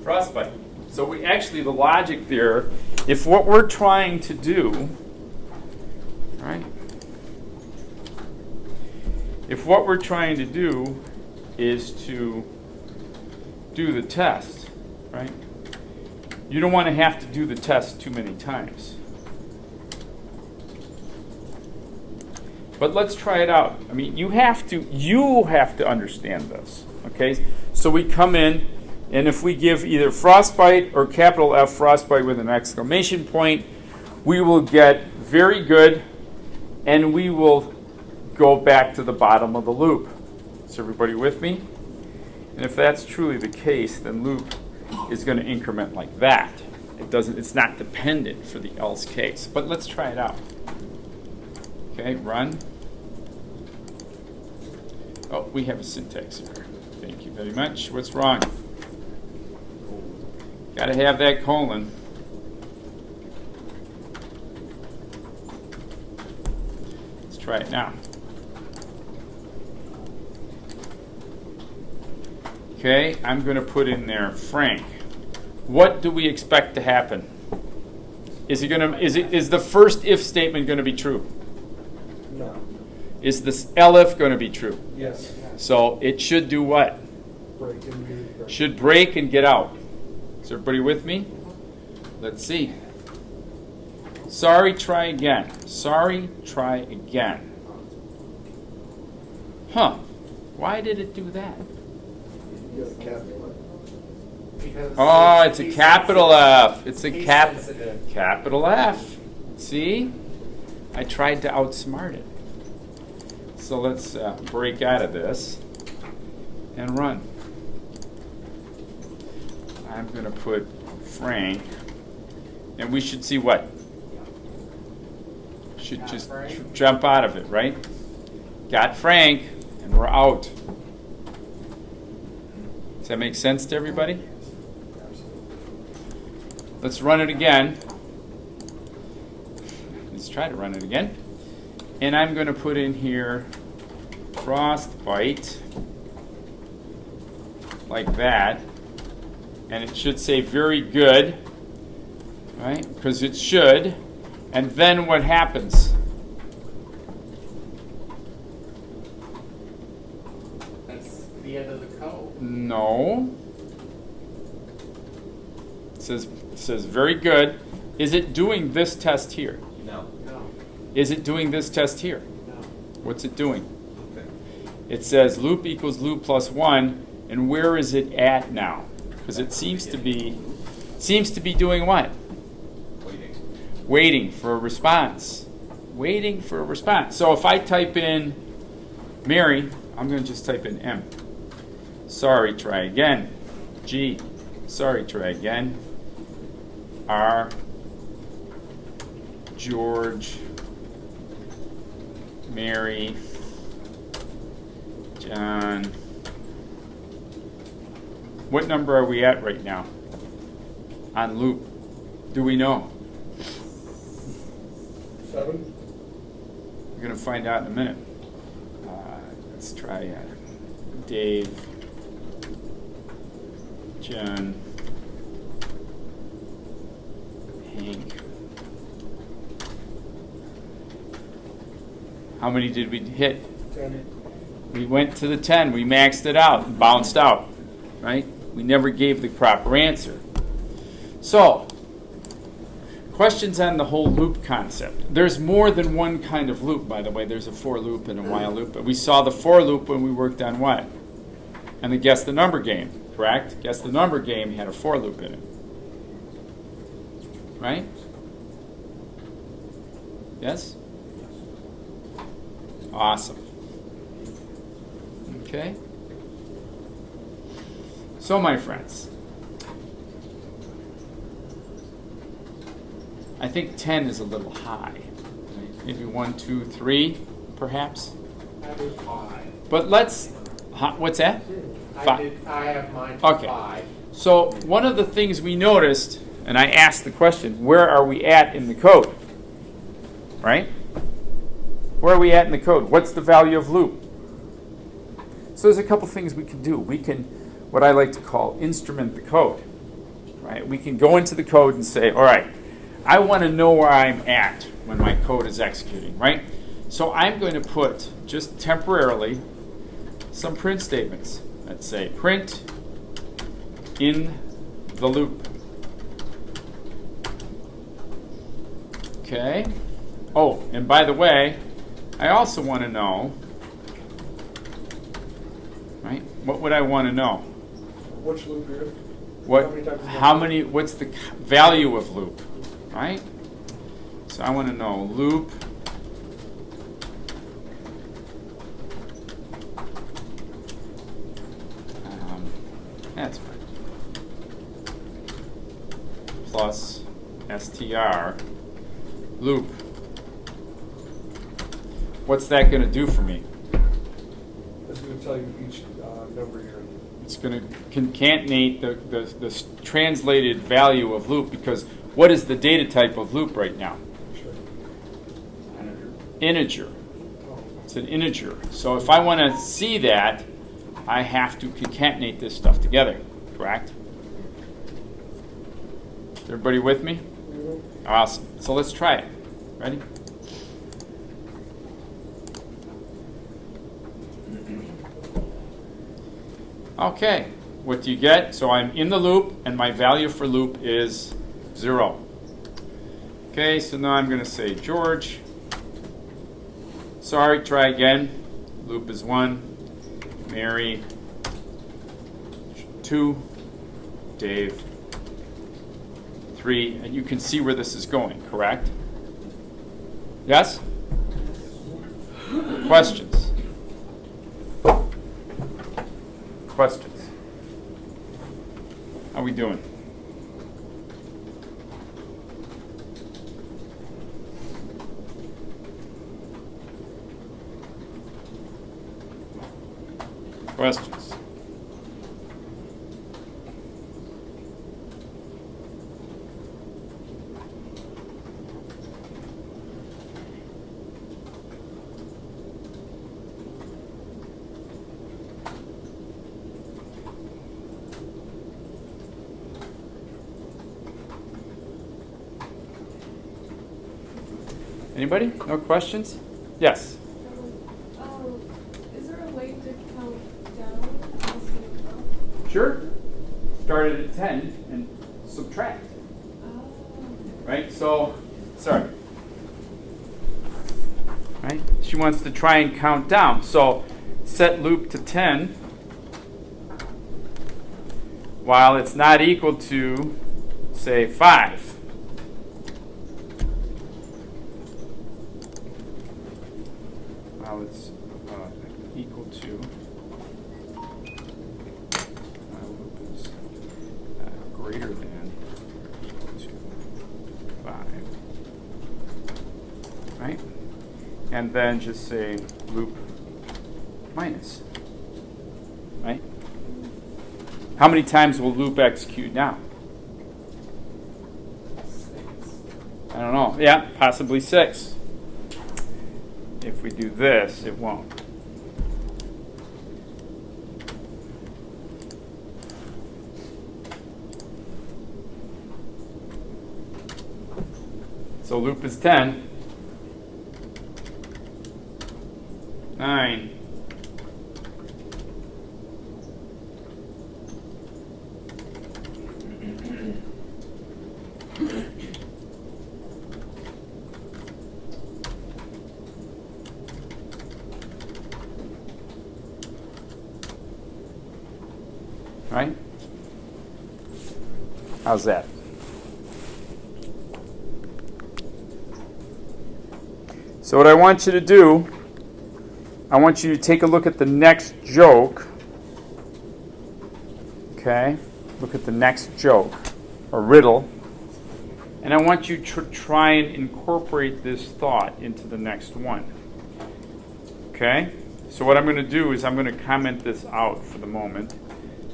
Frostbite. So we actually, the logic there, if what we're trying to do, right? If what we're trying to do is to do the test, right? You don't want to have to do the test too many times. But let's try it out. I mean, you have to understand this, okay? So we come in, and if we give either frostbite or capital F frostbite with an exclamation point, we will get very good, and we will go back to the bottom of the loop. Is everybody with me? And if that's truly the case, then loop is going to increment like that. It's not dependent for the else case. But let's try it out. Okay, run. Oh, we have a syntax error. Thank you very much. What's wrong? Got to have that colon. Let's try it now. Okay, I'm going to put in there Frank. What do we expect to happen? Is the first if statement going to be true? No. Is this elif going to be true? Yes. So it should do what? Break and move. Should break and get out. Is everybody with me? Let's see. Sorry, try again. Sorry, try again. Huh. Why did it do that? You got a capital. Because Oh, it's a capital F. It's a case cap sensitive. capital F. See? I tried to outsmart it. So let's break out of this and run. I'm going to put Frank, and we should see what? Should Got just Frank. jump out of it, right? Got Frank, and we're out. Does that make sense to everybody? Let's run it again. Let's try to run it again. And I'm going to put in here frostbite, like that. And it should say very good, right? Because it should. And then what happens? That's the end of the code. No. It says very good. Is it doing this test here? No. No. Is it doing this test here? No. What's it doing? Okay. It says loop equals loop plus 1, and where is it at now? Because it seems to be doing what? Waiting. Waiting for a response. Waiting for a response. So if I type in Mary, I'm going to just type in M. Sorry, try again. G. Sorry, try again. R. George. Mary. John. What number are we at right now on loop? Do we know? 7. We're going to find out in a minute. Let's try Dave, John, Hank. How many did we hit? 10. We went to the 10. We maxed it out, bounced out, right? We never gave the proper answer. So, questions on the whole loop concept. There's more than one kind of loop, by the way. There's a for loop and a while loop. But we saw the for loop when we worked on what? And the guess the number game, correct? Guess the number game had a for loop in it. Right? Yes? Awesome. Okay? So, my friends, I think 10 is a little high. Maybe 1, 2, 3, perhaps. I did 5. But let's, what's that? I have mine to Okay. 5. So one of the things we noticed, and I asked the question, where are we at in the code? Right? Where are we at in the code? What's the value of loop? So there's a couple things we can do. We can, what I like to call, instrument the code. Right? We can go into the code and say, all right, I want to know where I'm at when my code is executing, right? So I'm going to put, just temporarily, some print statements. Let's say print in the loop. Okay. Oh, and by the way, I also want to know, right? What would I want to know? Which loop you're in? What? How many times is How that? many? What's the value of loop? Right. So I want to know loop. That's fine. Plus str loop. What's that going to do for me? It's going to tell you each number you're in. It's going to concatenate the translated value of loop, because what is the data type of loop right now? Sure. Integer. Oh. It's an integer. So if I want to see that, I have to concatenate this stuff together, correct? Is everybody with me? Awesome. So let's try it. Ready? Okay, what do you get? So I'm in the loop, and my value for loop is 0. Okay, so now I'm going to say George. Sorry, try again. Loop is 1. Mary. 2. Dave. 3. And you can see where this is going, correct? Yes? Questions? Questions? How we doing? Questions? Anybody? No questions? Yes. Is there a way to count down instead of up? Sure. Start it at 10 and subtract. Oh. Right? So, sorry. Right? She wants to try and count down. So, set loop to 10 while it's not equal to, say, 5. While it's equal to, my loop is greater than equal to 5. Right? And then just say loop minus. Right? How many times will loop execute now? I don't know. Yeah, possibly 6. If we do this, it won't. So loop is 10. 9. Right? How's that? So what I want you to do, I want you to take a look at the next joke. Okay? Look at the next joke, or riddle. And I want you to try and incorporate this thought into the next one. Okay? So what I'm going to do is I'm going to comment this out for the moment,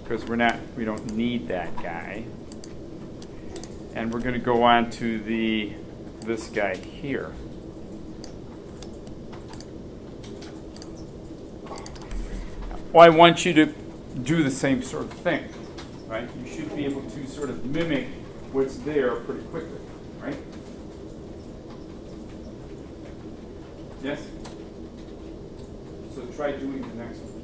because we don't need that guy. And we're going to go on to this guy here. Well, I want you to do the same sort of thing, right? You should be able to sort of mimic what's there pretty quickly, right? Yes? So try doing the next one.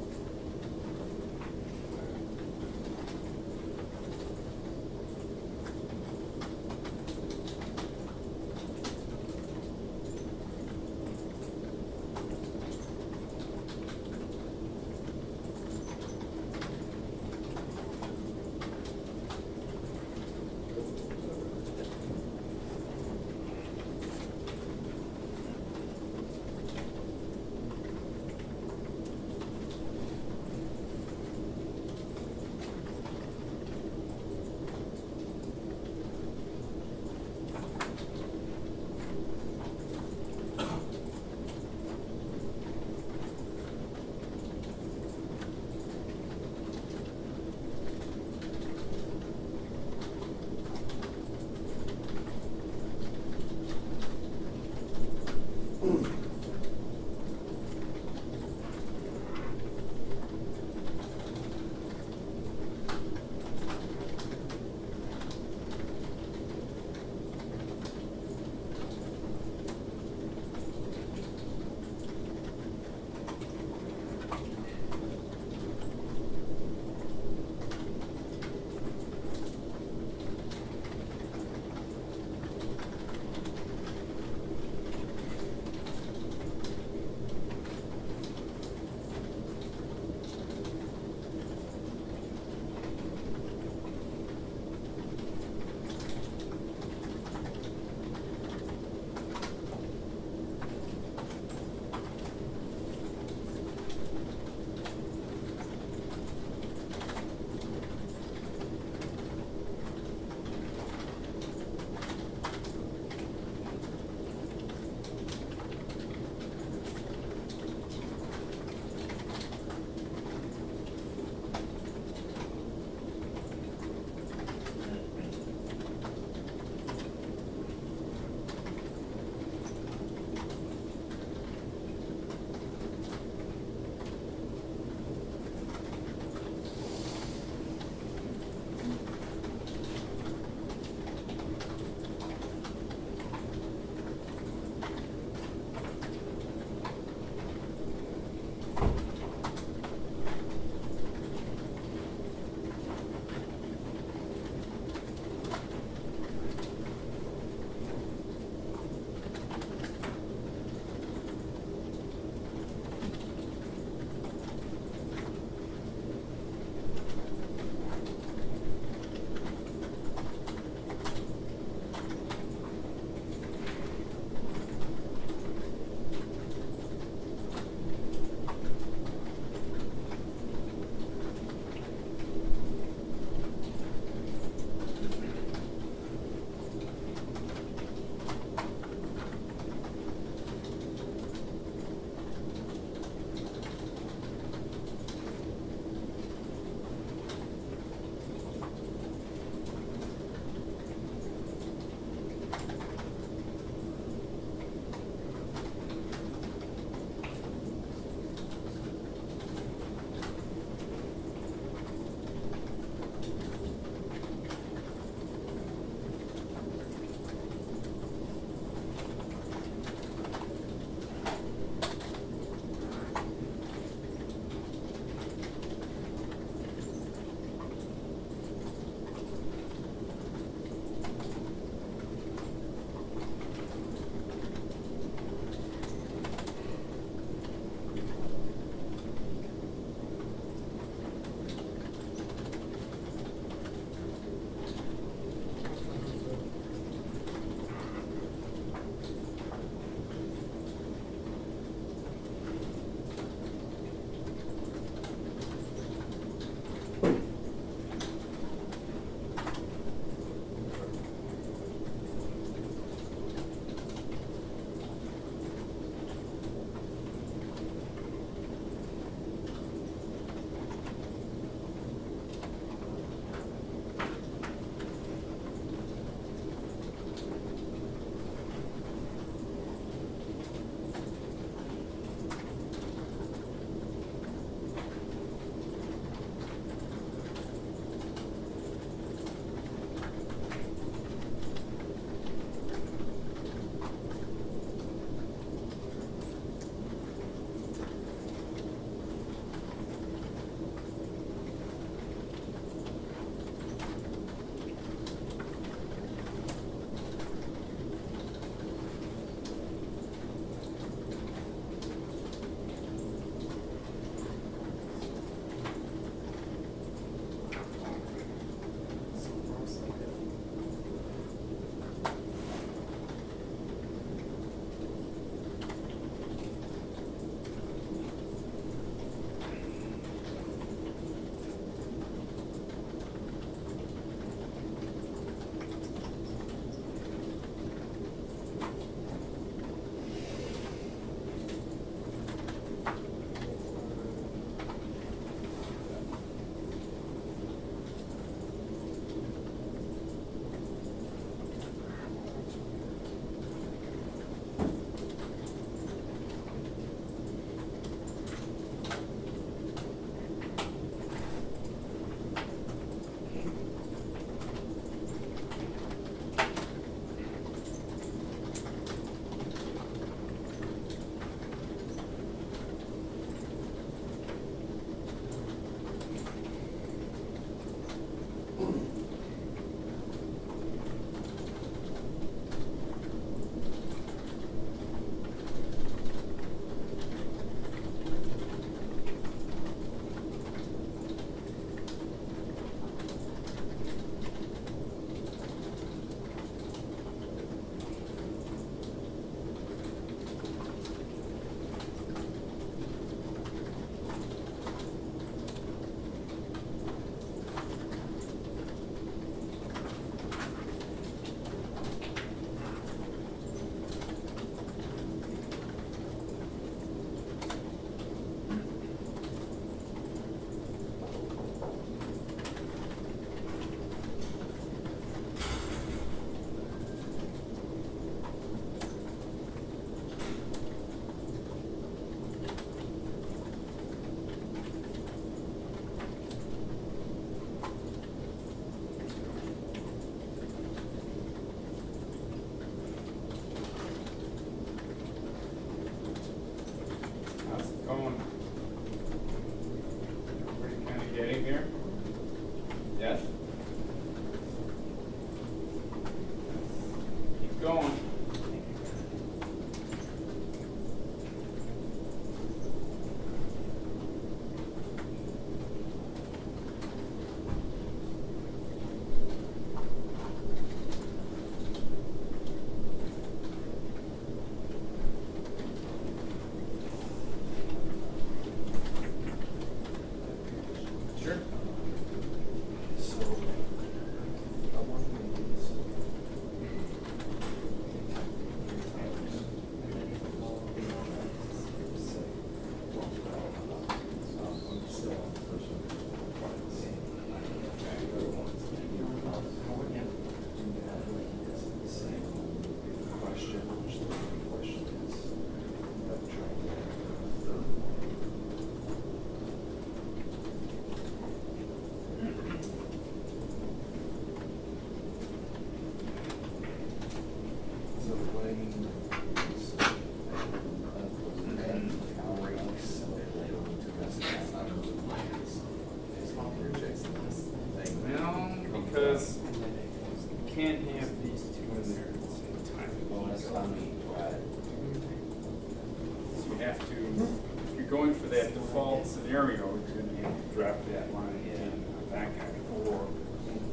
going for that default scenario, you're gonna have to drop that line in on that guy, or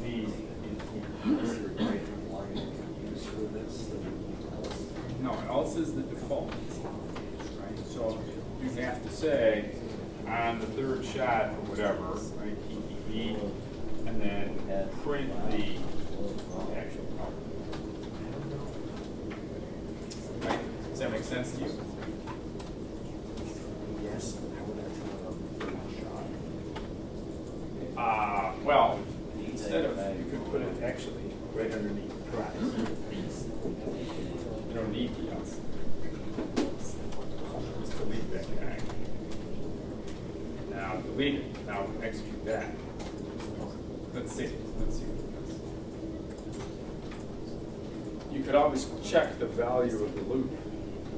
these in here. No, else is the default, right? So you have to say, on the third shot or whatever, right, EPB, and then print the actual color. Right? Does that make sense to you? Yes, how would I tell them shot? Well, instead of, you could put it actually right underneath prize. You don't need the else. Just delete that guy. Now delete it. Now execute that. Let's see. Let's see. You could always check the value of the loop.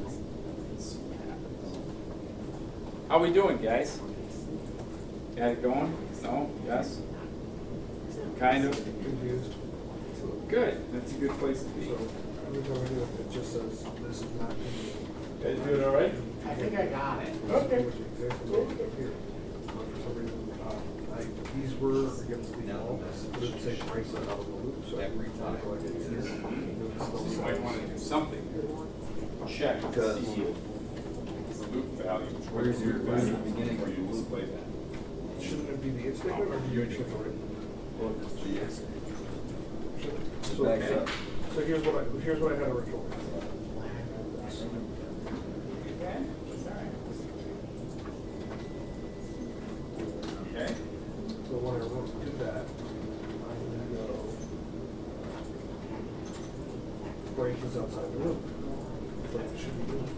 Let's see what happens. How we doing, guys? Got it going? No? Yes? Kind of? Confused. Good. That's a good place to be. So every time I do it, it just says this is not. Guys doing all right? I think I got it. Okay. For some reason, these were against the but it didn't say break that out of the loop, so every time I did You might want to do something. Check to see the loop value. Where's the beginning Where of you the loop? display that. Shouldn't it be the if statement, or do you just have to write? Well, it's the X. So, Backs up. so here's what I had originally. Okay. Okay. So when I wrote do that, I'm gonna go break is outside the loop. So it should be good.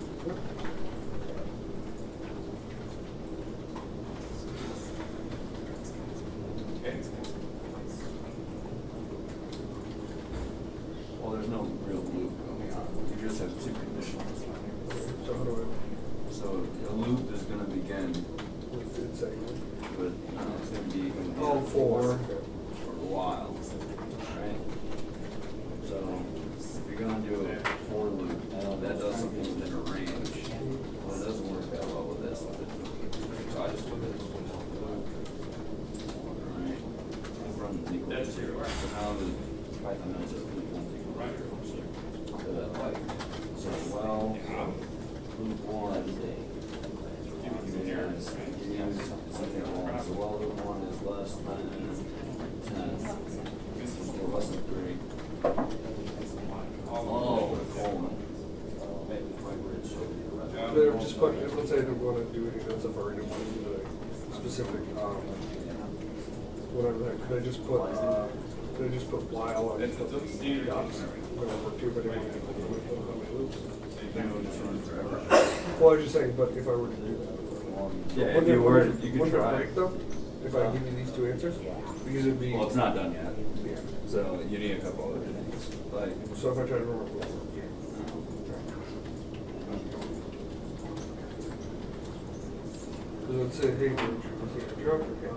Okay. Well, there's no real loop going on. You just have two conditions. So how do So a loop is going to begin with it say? with, it's going to be Oh, for. for a while, right? So if you're going to do a for loop, that does something within a range. Well, it doesn't work that well with this. So I just took it as a loop. Right? From equal to That's zero. correct. So now the Python knows that loop one equal to zero. So that like, so well, loop one, something along, so well, loop one is less than 10, or less than 3. Oh, colon. They're just put, let's say they want to do any of that stuff already, want to do the specific, whatever that, could I just put while on? That's the standard. Whatever, too, but if I didn't have to do it, how many loops? Then it'll just run forever. Well, I was just saying, but if I were to do that. Yeah, wouldn't if you it- were, wouldn't- you could wouldn't it try. break them if I give you these two answers? Because it'd be. Well, it's not done yet, Yeah. so you need a couple other things, like, So if I try to remember. Because let's say, hey, you're drunk, okay.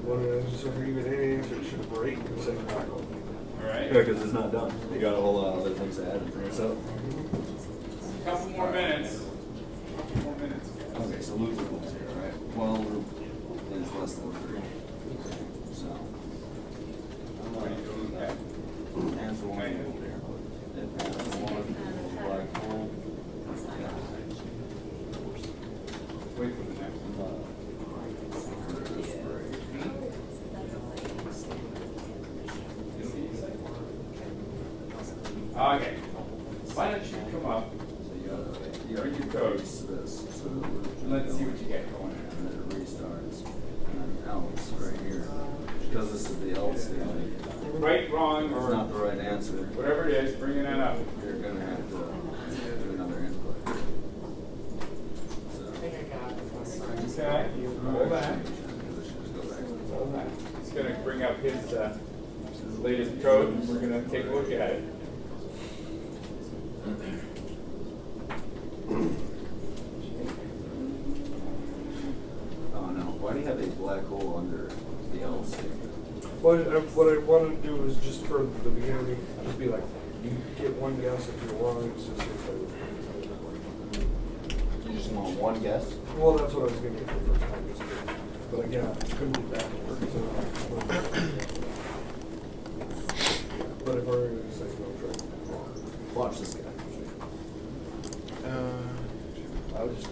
Well, so for even any answer, it should break and say back on. All right. yeah, because it's not done. You got a whole lot of other things to add and bring us up. Couple more minutes. Couple more minutes. Okay, so loop equals here, right? Well, loop is less than 3. So, What do you do with that? answer 1 equal there. If answer 1 is black hole, yeah. Wait for the next one. Okay. Why don't you come up? You Bring your gotta code. this, so Let's see what you get going on. and then it restarts. And then else right here. Because this is the else statement. Right, wrong, It's or not the right answer. whatever it is, bring it on up. You're gonna have to do another input. I think I got it. Okay. Hold that. Because it should just go back to the Hold that. He's gonna bring up his latest code, and we're gonna take a look at it. Oh no, why do you have a black hole under the else statement? Well, what I want to do is just for the beginning, just be like, you get one guess if you're wrong, it's just. just want one guess? Well, that's what I was gonna get the first time, just to, but again, I couldn't get back to work, so. But if we're gonna say no, try. Watch this guy. I would just.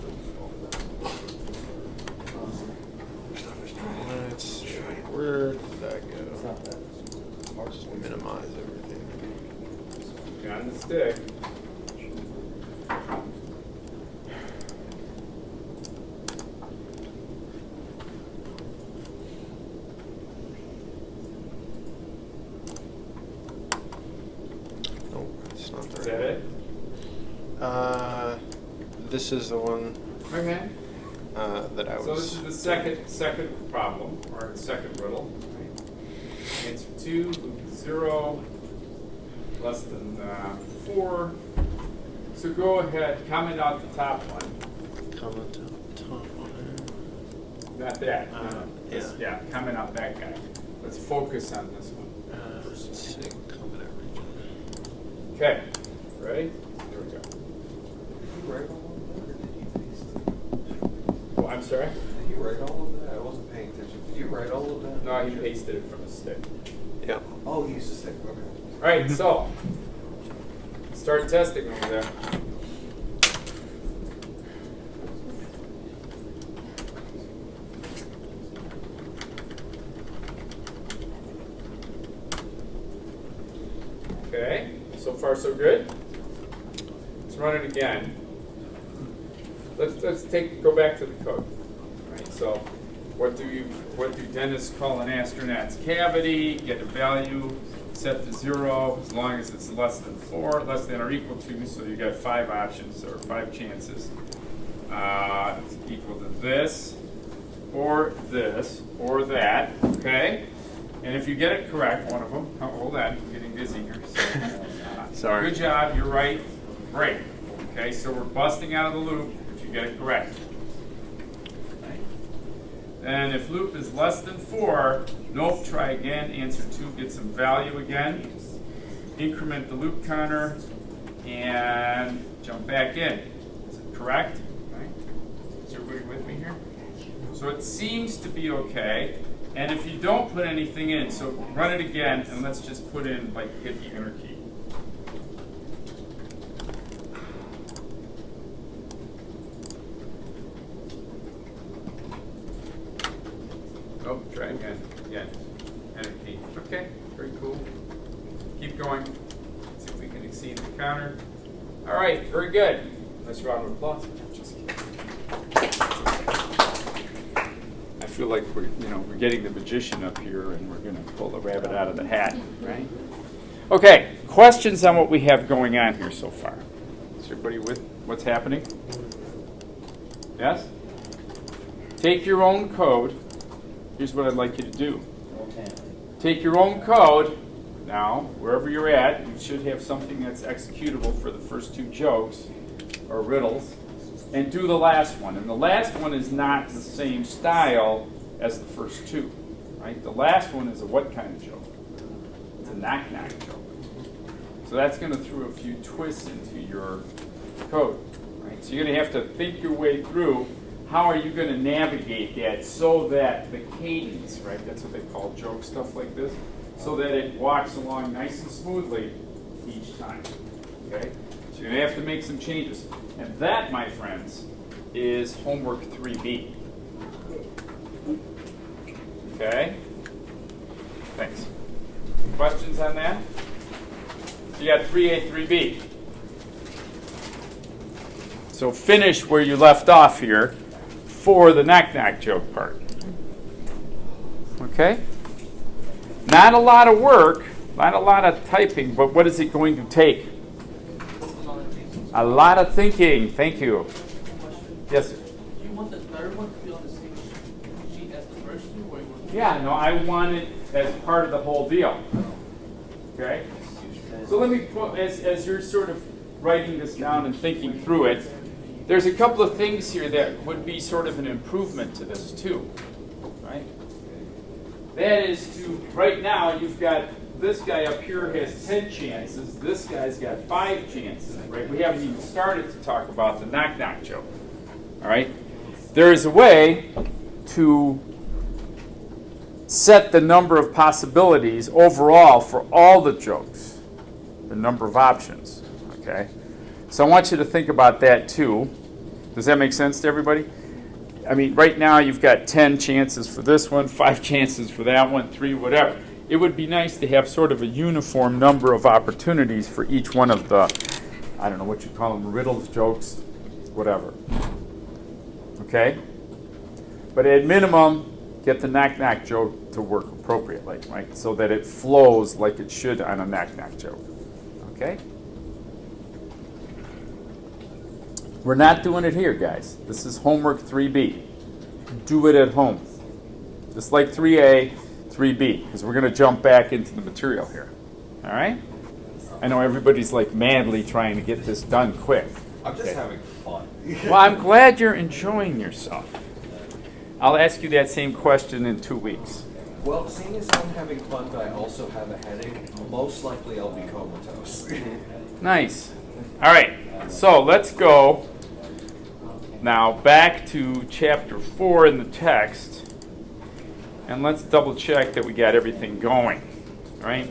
Let's where did that It's go? not that. I'll just minimize everything. On the stick. Nope, it's not Is the that right it? one. This is the one Okay. that I was. So this is the second problem, or the second riddle. Right? Answer 2, loop is 0, less than 4. So go ahead, comment out the top one. Comment to the top one. Not that. Yeah. Comment out that guy. Let's focus on this one. Let's see. Comment at region. Okay. Ready? Here we go. Did you write all of that, or did you paste it? Oh, I'm sorry? Did you write all of that? I wasn't paying attention. Did you write all of that? No, he pasted it from a stick. Yeah. Oh, he used to stick, okay. All right, so start testing over there. Okay, so far so good. Let's run it again. Let's go back to the code. All right, so what do dentists call an astronaut's cavity? Get a value set to 0 as long as it's less than 4, less than or equal to. So you got 5 options or 5 chances. It's equal to this, or that. Okay. And if you get it correct, one of them. Oh, hold on, I'm getting busy here. Sorry. Good job. You're right. Great. Okay, so we're busting out of the loop if you get it correct. Right. Then if loop is less than 4, nope, try again. Answer 2, get some value again. Increment the loop counter and jump back in. Is it correct? Right. Is everybody with me here? So it seems to be okay. And if you don't put anything in, so run it again and let's just put in, like, hit the enter key. Oh, try again. Enter key. Okay, very cool. Keep going. Let's see if we can exceed the counter. All right, very good. Nice round of applause. Just kidding. I feel like we're getting the magician up here, and we're going to pull the rabbit out of the hat, right? Okay, questions on what we have going on here so far? Is everybody with what's happening? Yes? Take your own code. Here's what I'd like you to do. Take your own code. Now, wherever you're at, you should have something that's executable for the first 2 jokes or riddles, and do the last one. And the last one is not the same style as the first 2, right? The last one is a what kind of joke? It's a knock-knock joke. So that's going to throw a few twists into your code, right? So you're going to have to think your way through how are you going to navigate that so that the cadence, right? That's what they call joke stuff like this, so that it walks along nice and smoothly each time, okay? So you're going to have to make some changes. And that, my friends, is homework 3B. Okay? Thanks. Questions on that? So you got 3A, 3B. So finish where you left off here for the knock-knock joke part. Okay? Not a lot of work, not a lot of typing, but what is it going to take? A lot of thinking. Thank you. Yes, sir. Do you want the third one to be on the same sheet as the first 2? Or you want Yeah, no, I want it as part of the whole deal. Okay? So let me put, as you're sort of writing this down and thinking through it, there's a couple of things here that would be sort of an improvement to this too, right? That is to, right now you've got, this guy up here has 10 chances, this guy's got 5 chances, right? We haven't even started to talk about the knock-knock joke. All right? There is a way to set the number of possibilities overall for all the jokes, the number of options. Okay? So I want you to think about that too. Does that make sense to everybody? I mean, right now you've got 10 chances for this one, 5 chances for that one, 3, whatever. It would be nice to have sort of a uniform number of opportunities for each one of the, I don't know what you call them, riddles, jokes, whatever. Okay? But at minimum, get the knock-knock joke to work appropriately, right? So that it flows like it should on a knock-knock joke. Okay? We're not doing it here, guys. This is homework 3B. Do it at home. Just like 3A, 3B, because we're going to jump back into the material here. All right? I know everybody's like madly trying to get this done quick. I'm just having fun. Well, I'm glad you're enjoying yourself. I'll ask you that same question in 2 weeks. Well, seeing as I'm having fun, but I also have a headache, most likely I'll be comatose. Nice. All right, so let's go now back to chapter 4 in the text, and let's double check that we got everything going, right?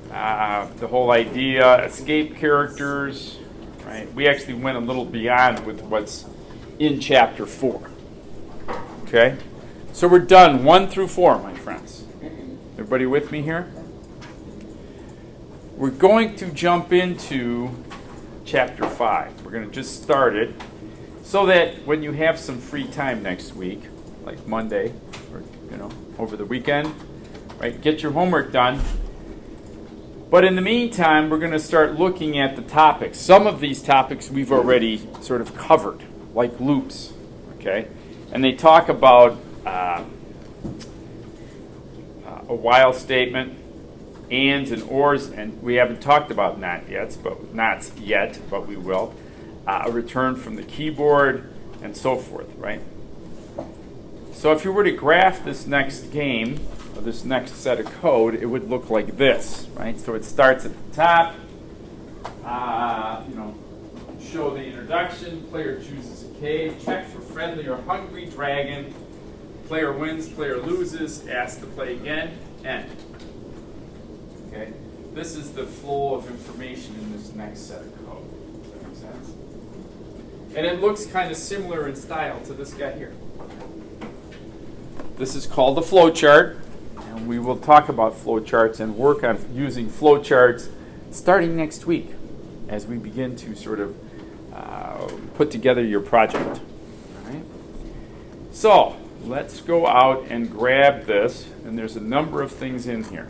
The whole idea, escape characters, right? We actually went a little beyond with what's in chapter 4, okay? So we're done 1 through 4, my friends. Everybody with me here? We're going to jump into chapter 5. We're going to just start it so that when you have some free time next week, like Monday or over the weekend, right, get your homework done. But in the meantime, we're going to start looking at the topics. Some of these topics we've already sort of covered, like loops, okay? And they talk about a while statement, ands and ors, and we haven't talked about not yet, but we will. A return from the keyboard, and so forth, right? So if you were to graph this next game, or this next set of code, it would look like this, right? So it starts at the top, show the introduction, player chooses a cave, check for friendly or hungry dragon, player wins, player loses, asked to play again, end. Okay? This is the flow of information in this next set of code. Does that make sense? And it looks kind of similar in style to this guy here. This is called the flow chart, and we will talk about flow charts and work on using flow charts starting next week as we begin to sort of put together your project. All right? So let's go out and grab this, and there's a number of things in here.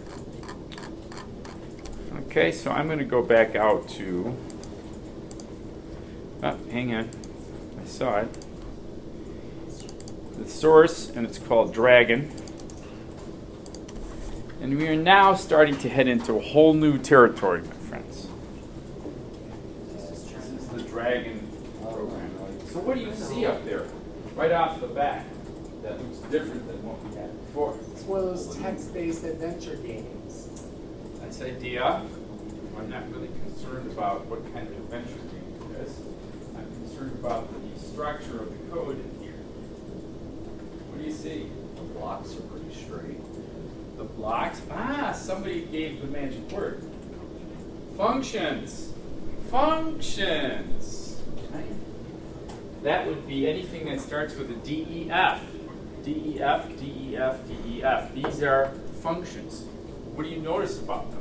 Okay, so I'm going to go back out to, hang on, I saw it. The source, and it's called Dragon. And we are now starting to head into a whole new territory, my friends. This is the Dragon program. So what do you see up there, right off the bat, that looks different than what we had before? It's one of those text-based adventure games. That's the idea. I'm not really concerned about what kind of adventure game it is. I'm concerned about the structure of the code in here. What do you see? The blocks are pretty straight. The blocks? Somebody gave the magic word. Functions. Functions. Right? That would be anything that starts with a DEF. DEF, DEF, DEF. These are functions. What do you notice about them?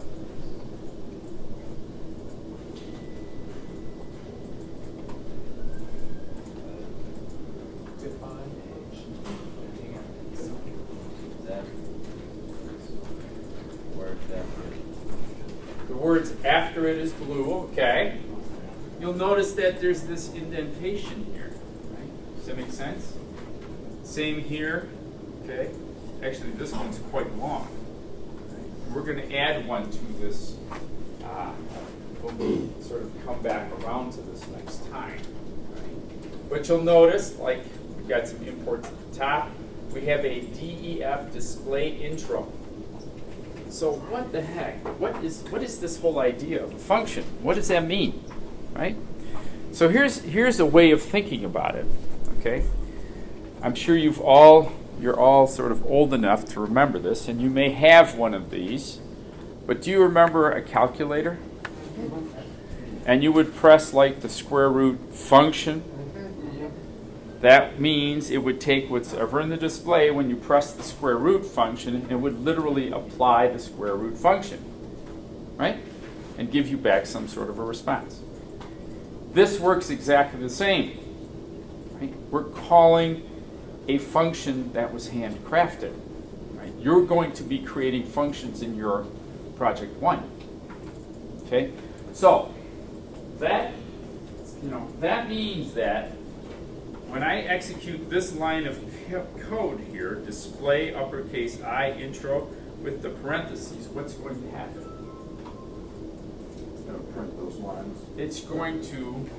The words after it is blue, okay. You'll notice that there's this indentation here, right? Does that make sense? Same here, okay. Actually, this one's quite long. Right? We're going to add one to this when we sort of come back around to this next time. Right? But you'll notice, like, we've got some imports at the top. We have a DEF display intro. So what the heck? What is this whole idea of a function? What does that mean, right? So here's a way of thinking about it. Okay? I'm sure you're all sort of old enough to remember this, and you may have one of these, but do you remember a calculator? And you would press like the square root function. That means it would take whatever in the display when you press the square root function, and it would literally apply the square root function, right? And give you back some sort of a response. This works exactly the same. Right? We're calling a function that was handcrafted. Right? You're going to be creating functions in your project 1. Okay? So that means that when I execute this line of code here, display uppercase I intro with the parentheses, what's going to happen? It's going to print those lines. It's going to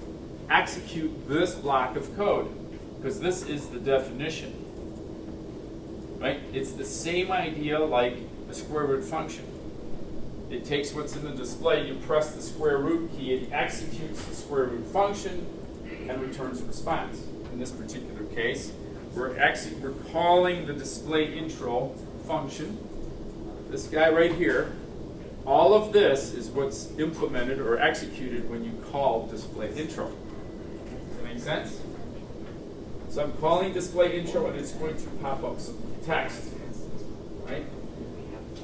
execute this block of code, because this is the definition. Right? It's the same idea like a square root function. It takes what's in the display, you press the square root key, it executes the square root function, and returns a response. In this particular case, we're calling the display intro function. This guy right here. All of this is what's implemented or executed when you call display intro. Does that make sense? So I'm calling display intro, and it's going to pop up some text. Right?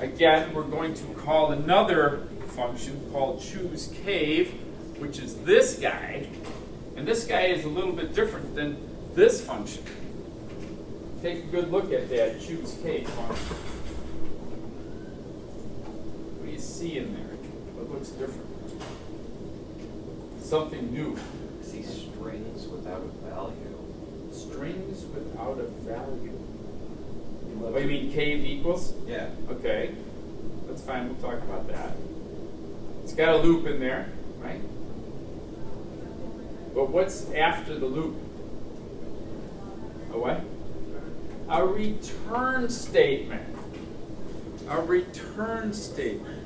Again, we're going to call another function called choose_cave, which is this guy. And this guy is a little bit different than this function. Take a good look at that choose_cave function. What do you see in there? What looks different? Something new. I see strings without a value. Strings without a value. Oh, you mean cave equals? Yeah. Okay. That's fine. We'll talk about that. It's got a loop in there, right? But what's after the loop? A what? A return statement. A return statement.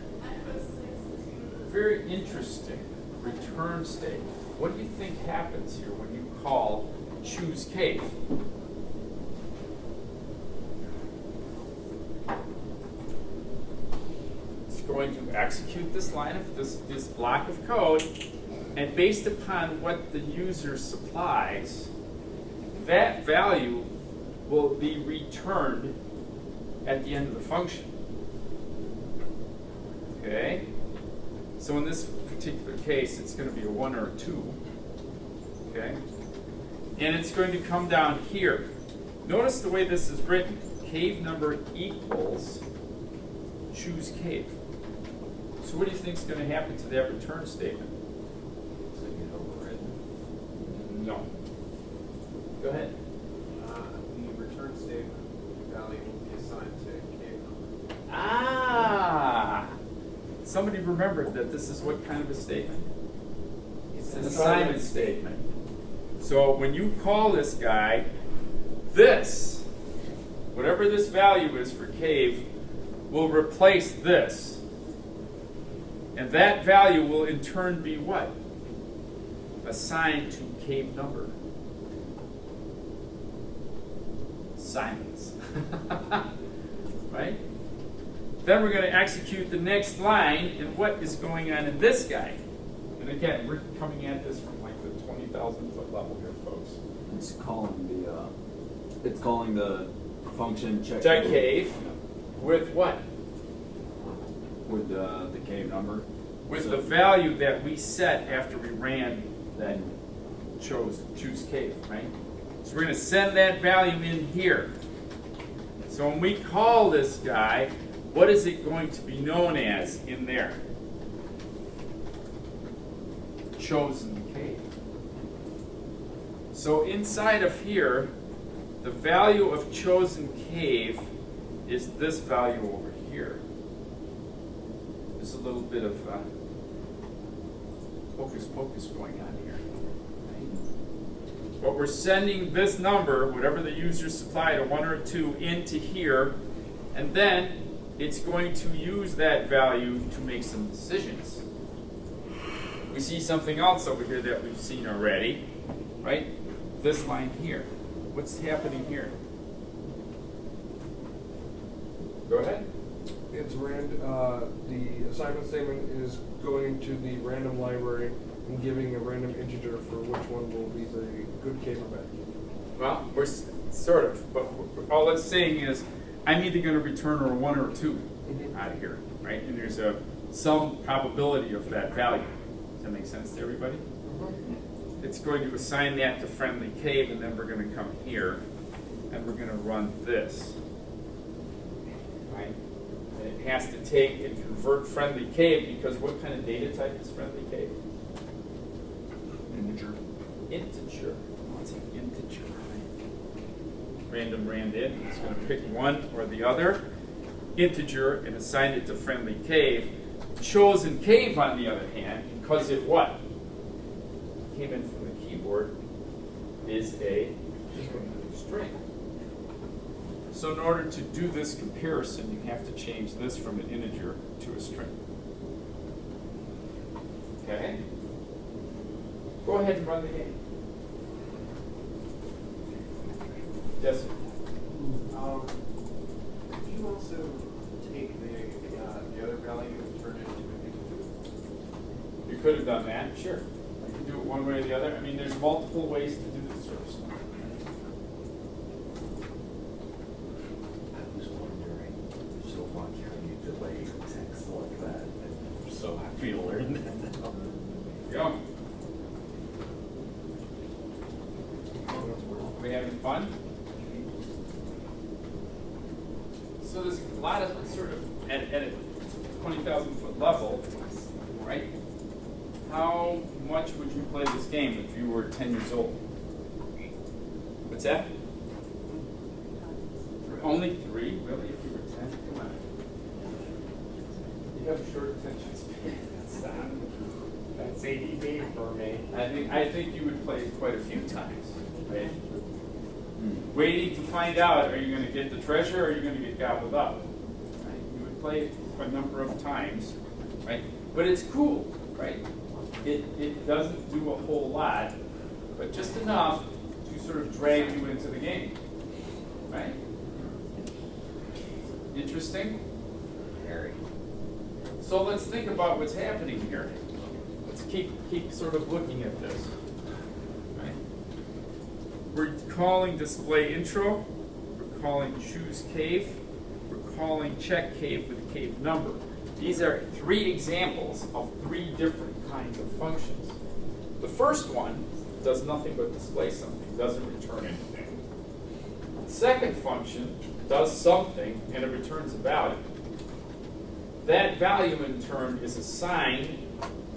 Very interesting. Return statement. What do you think happens here when you call choose_cave? It's going to execute this line of this block of code, and based upon what the user supplies, that value will be returned at the end of the function. Okay? So in this particular case, it's going to be a 1 or a 2. Okay? And it's going to come down here. Notice the way this is written. Cave number equals choose_cave. So what do you think is going to happen to that return statement? Does it get overridden? No. Go ahead. The return statement value will be assigned to cave number. Ah! Somebody remembered that this is what kind of a statement? It's an assignment statement. So when you call this guy, this, whatever this value is for cave, will replace this. And that value will in turn be what? Assigned to cave number. Silence. Right? Then we're going to execute the next line, and what is going on in this guy? And again, we're coming at this from like the 20,000 foot level here, folks. It's calling the function check Cave with what? with the cave number. With the value that we set after we ran that choose_cave, right? So we're going to send that value in here. So when we call this guy, what is it going to be known as in there? Chosen cave. So inside of here, the value of chosen cave is this value over here. There's a little bit of hocus pocus going on here. Right? But we're sending this number, whatever the user supplied, a 1 or a 2, into here, and then it's going to use that value to make some decisions. We see something else over here that we've seen already, right? This line here. what's happening here? Go ahead. It's the assignment statement is going to the random library and giving a random integer for which one will be the good cave or bad cave. Well, we're sort of, but all it's saying is I'm either going to return a 1 or a 2 out of here, right? And there's some probability of that value. Does that make sense to everybody? It's going to assign that to friendly cave, and then we're going to come here, and we're going to run this, right? And it has to take and convert friendly cave, because what kind of data type is friendly cave? Integer. Integer. What's an integer? Random rand in. It's going to pick one or the other integer and assign it to friendly cave. Chosen cave, on the other hand, because it what? Came in from the keyboard, is a string. So in order to do this comparison, you have to change this from an integer to a string. Okay? Go ahead and run the game. Yes, sir. Could you also take the other value and turn it into an integer? You could have done that, sure. You can do it one way or the other. I mean, there's multiple ways to do this sort of stuff. I was wondering so much how you delay text like that. And so happy to learn that. Go. We having fun? So there's a lot of sort of at a 20,000 foot level, right? How much would you play this game if you were 10 years old? What's that? Only 3? Really? If you were 10? Come on. You have a short attention span. That's ADD for me. I think you would play it quite a few times, right? Waiting to find out, are you going to get the treasure or are you going to get gobbled up? Right? You would play it a number of times, right? But it's cool, right? It doesn't do a whole lot, but just enough to sort of drag you into the game, right? Interesting? Very. So let's think about what's happening here. Let's keep sort of looking at this. Right? We're calling display intro. We're calling choose cave. We're calling check cave with a cave number. These are 3 examples of 3 different kinds of functions. The first one does nothing but display something, doesn't return anything. The second function does something and it returns a value. That value in turn is assigned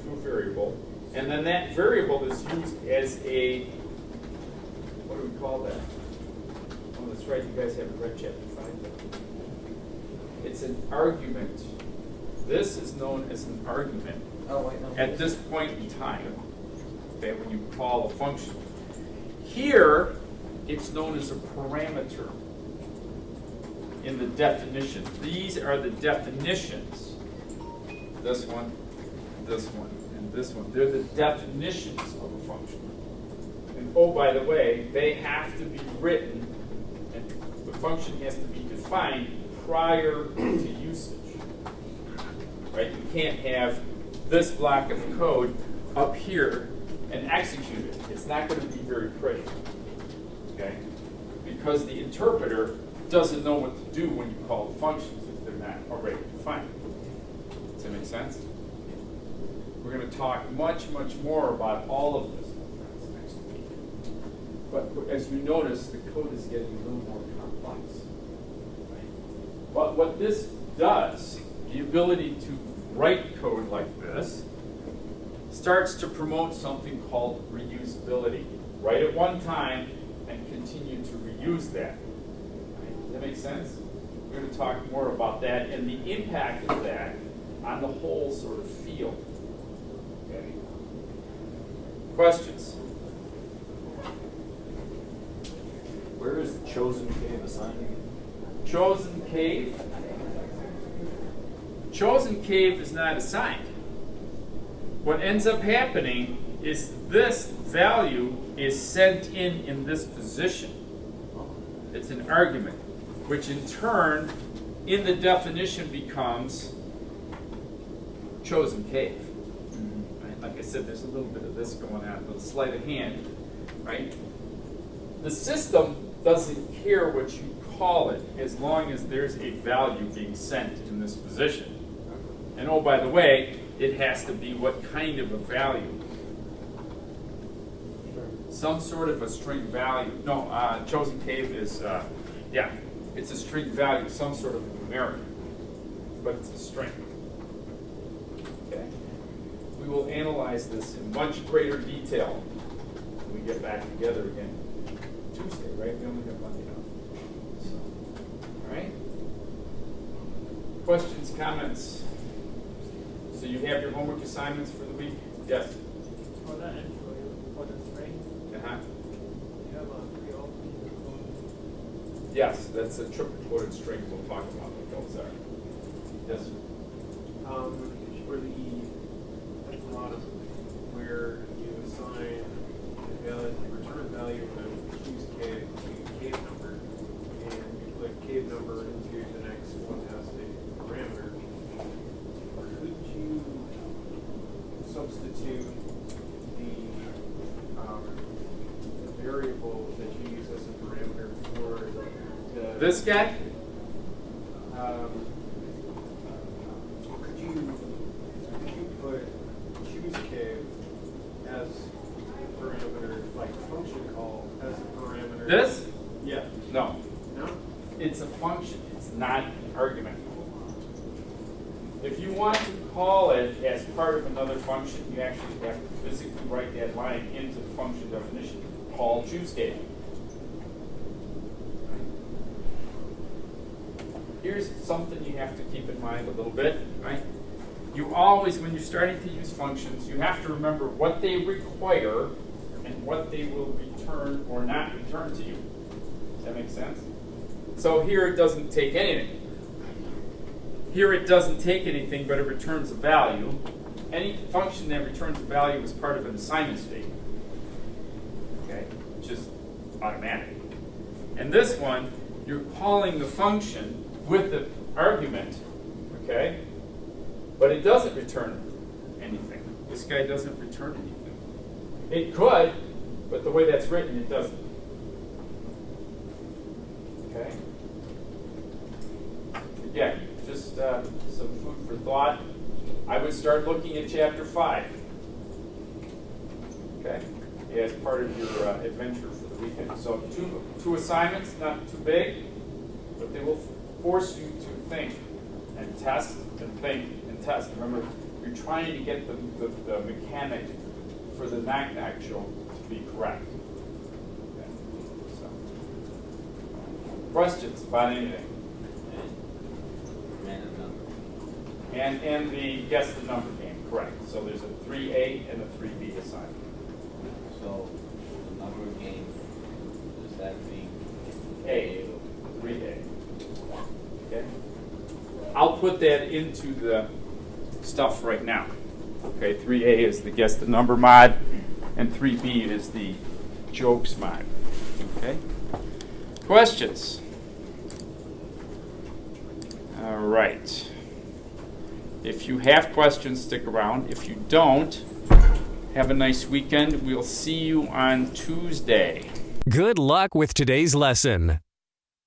to a variable, and then that variable is used as a, what do we call that? Oh, that's right, you guys haven't read chapter 5 yet. It's an argument. This is known as an argument at this point in time, okay, when you call a function. Here, it's known as a parameter in the definition. These are the definitions. This one, and this one. They're the definitions of a function. And oh, by the way, they have to be written, and the function has to be defined prior to usage. Right? You can't have this block of code up here and execute it. It's not going to be very pretty. Okay? Because the interpreter doesn't know what to do when you call the functions if they're not already defined. Does that make sense? We're going to talk much, much more about all of this next week. But as you notice, the code is getting a little more complex. Right? But what this does, the ability to write code like this, starts to promote something called reusability. Write it one time and continue to reuse that. Does that make sense? We're going to talk more about that and the impact of that on the whole sort of field. Okay. Questions? Where is the chosen cave assigned? Chosen cave. Chosen cave is not assigned. What ends up happening is this value is sent in this position. It's an argument, which in turn, in the definition becomes chosen cave. Right? Like I said, there's a little bit of this going on, a little sleight of hand, right? The system doesn't care what you call it as long as there's a value being sent in this position. And oh, by the way, it has to be what kind of a value? Some sort of a string value. No, chosen cave is, yeah, it's a string value, some sort of a numeric, but it's a string. Okay? We will analyze this in much greater detail when we get back together again Tuesday, right? We only have Monday now. So, all right? Questions, comments? So you have your homework assignments for the week? Yes? For that entry, for the string, Uh-huh. you have a 3 open. Yes, that's a triple quoted string. We'll talk about what those are. Yes? For the bottom, where you assign the return value of the choose cave to cave number, and you put cave number into the next one has a parameter, could you substitute the variable that you use as a parameter for the This guy? Could you put choose cave as a parameter, like function call as a parameter? This? Yeah. No. No? It's a function. It's not an argument. If you want to call it as part of another function, you actually have to physically write that line into the function definition. Call choose cave. Here's something you have to keep in mind a little bit, right? You always, when you're starting to use functions, you have to remember what they require and what they will return or not return to you. Does that make sense? So here it doesn't take anything. Here it doesn't take anything, but it returns a value. Any function that returns a value is part of an assignment statement. Okay? Just automatic. And this one, you're calling the function with the argument, okay? But it doesn't return anything. This guy doesn't return anything. It could, but the way that's written, it doesn't. Okay? Again, just some food for thought. I would start looking at chapter 5. Okay? As part of your adventure for the weekend. So two assignments, not too big, but they will force you to think and test and think and test. Remember, you're trying to get the mechanic for the knock-knock joke to be correct. Okay. So. Questions about anything? And the guess the number game, correct. So there's a 3A and a 3B assignment. So the number game, does that mean A, 3A. Okay? I'll put that into the stuff right now. Okay, 3A is the guess the number mod, and 3B is the jokes mod. Okay? Questions? All right. If you have questions, stick around. If you don't, have a nice weekend. We'll see you on Tuesday. Good luck with today's lesson.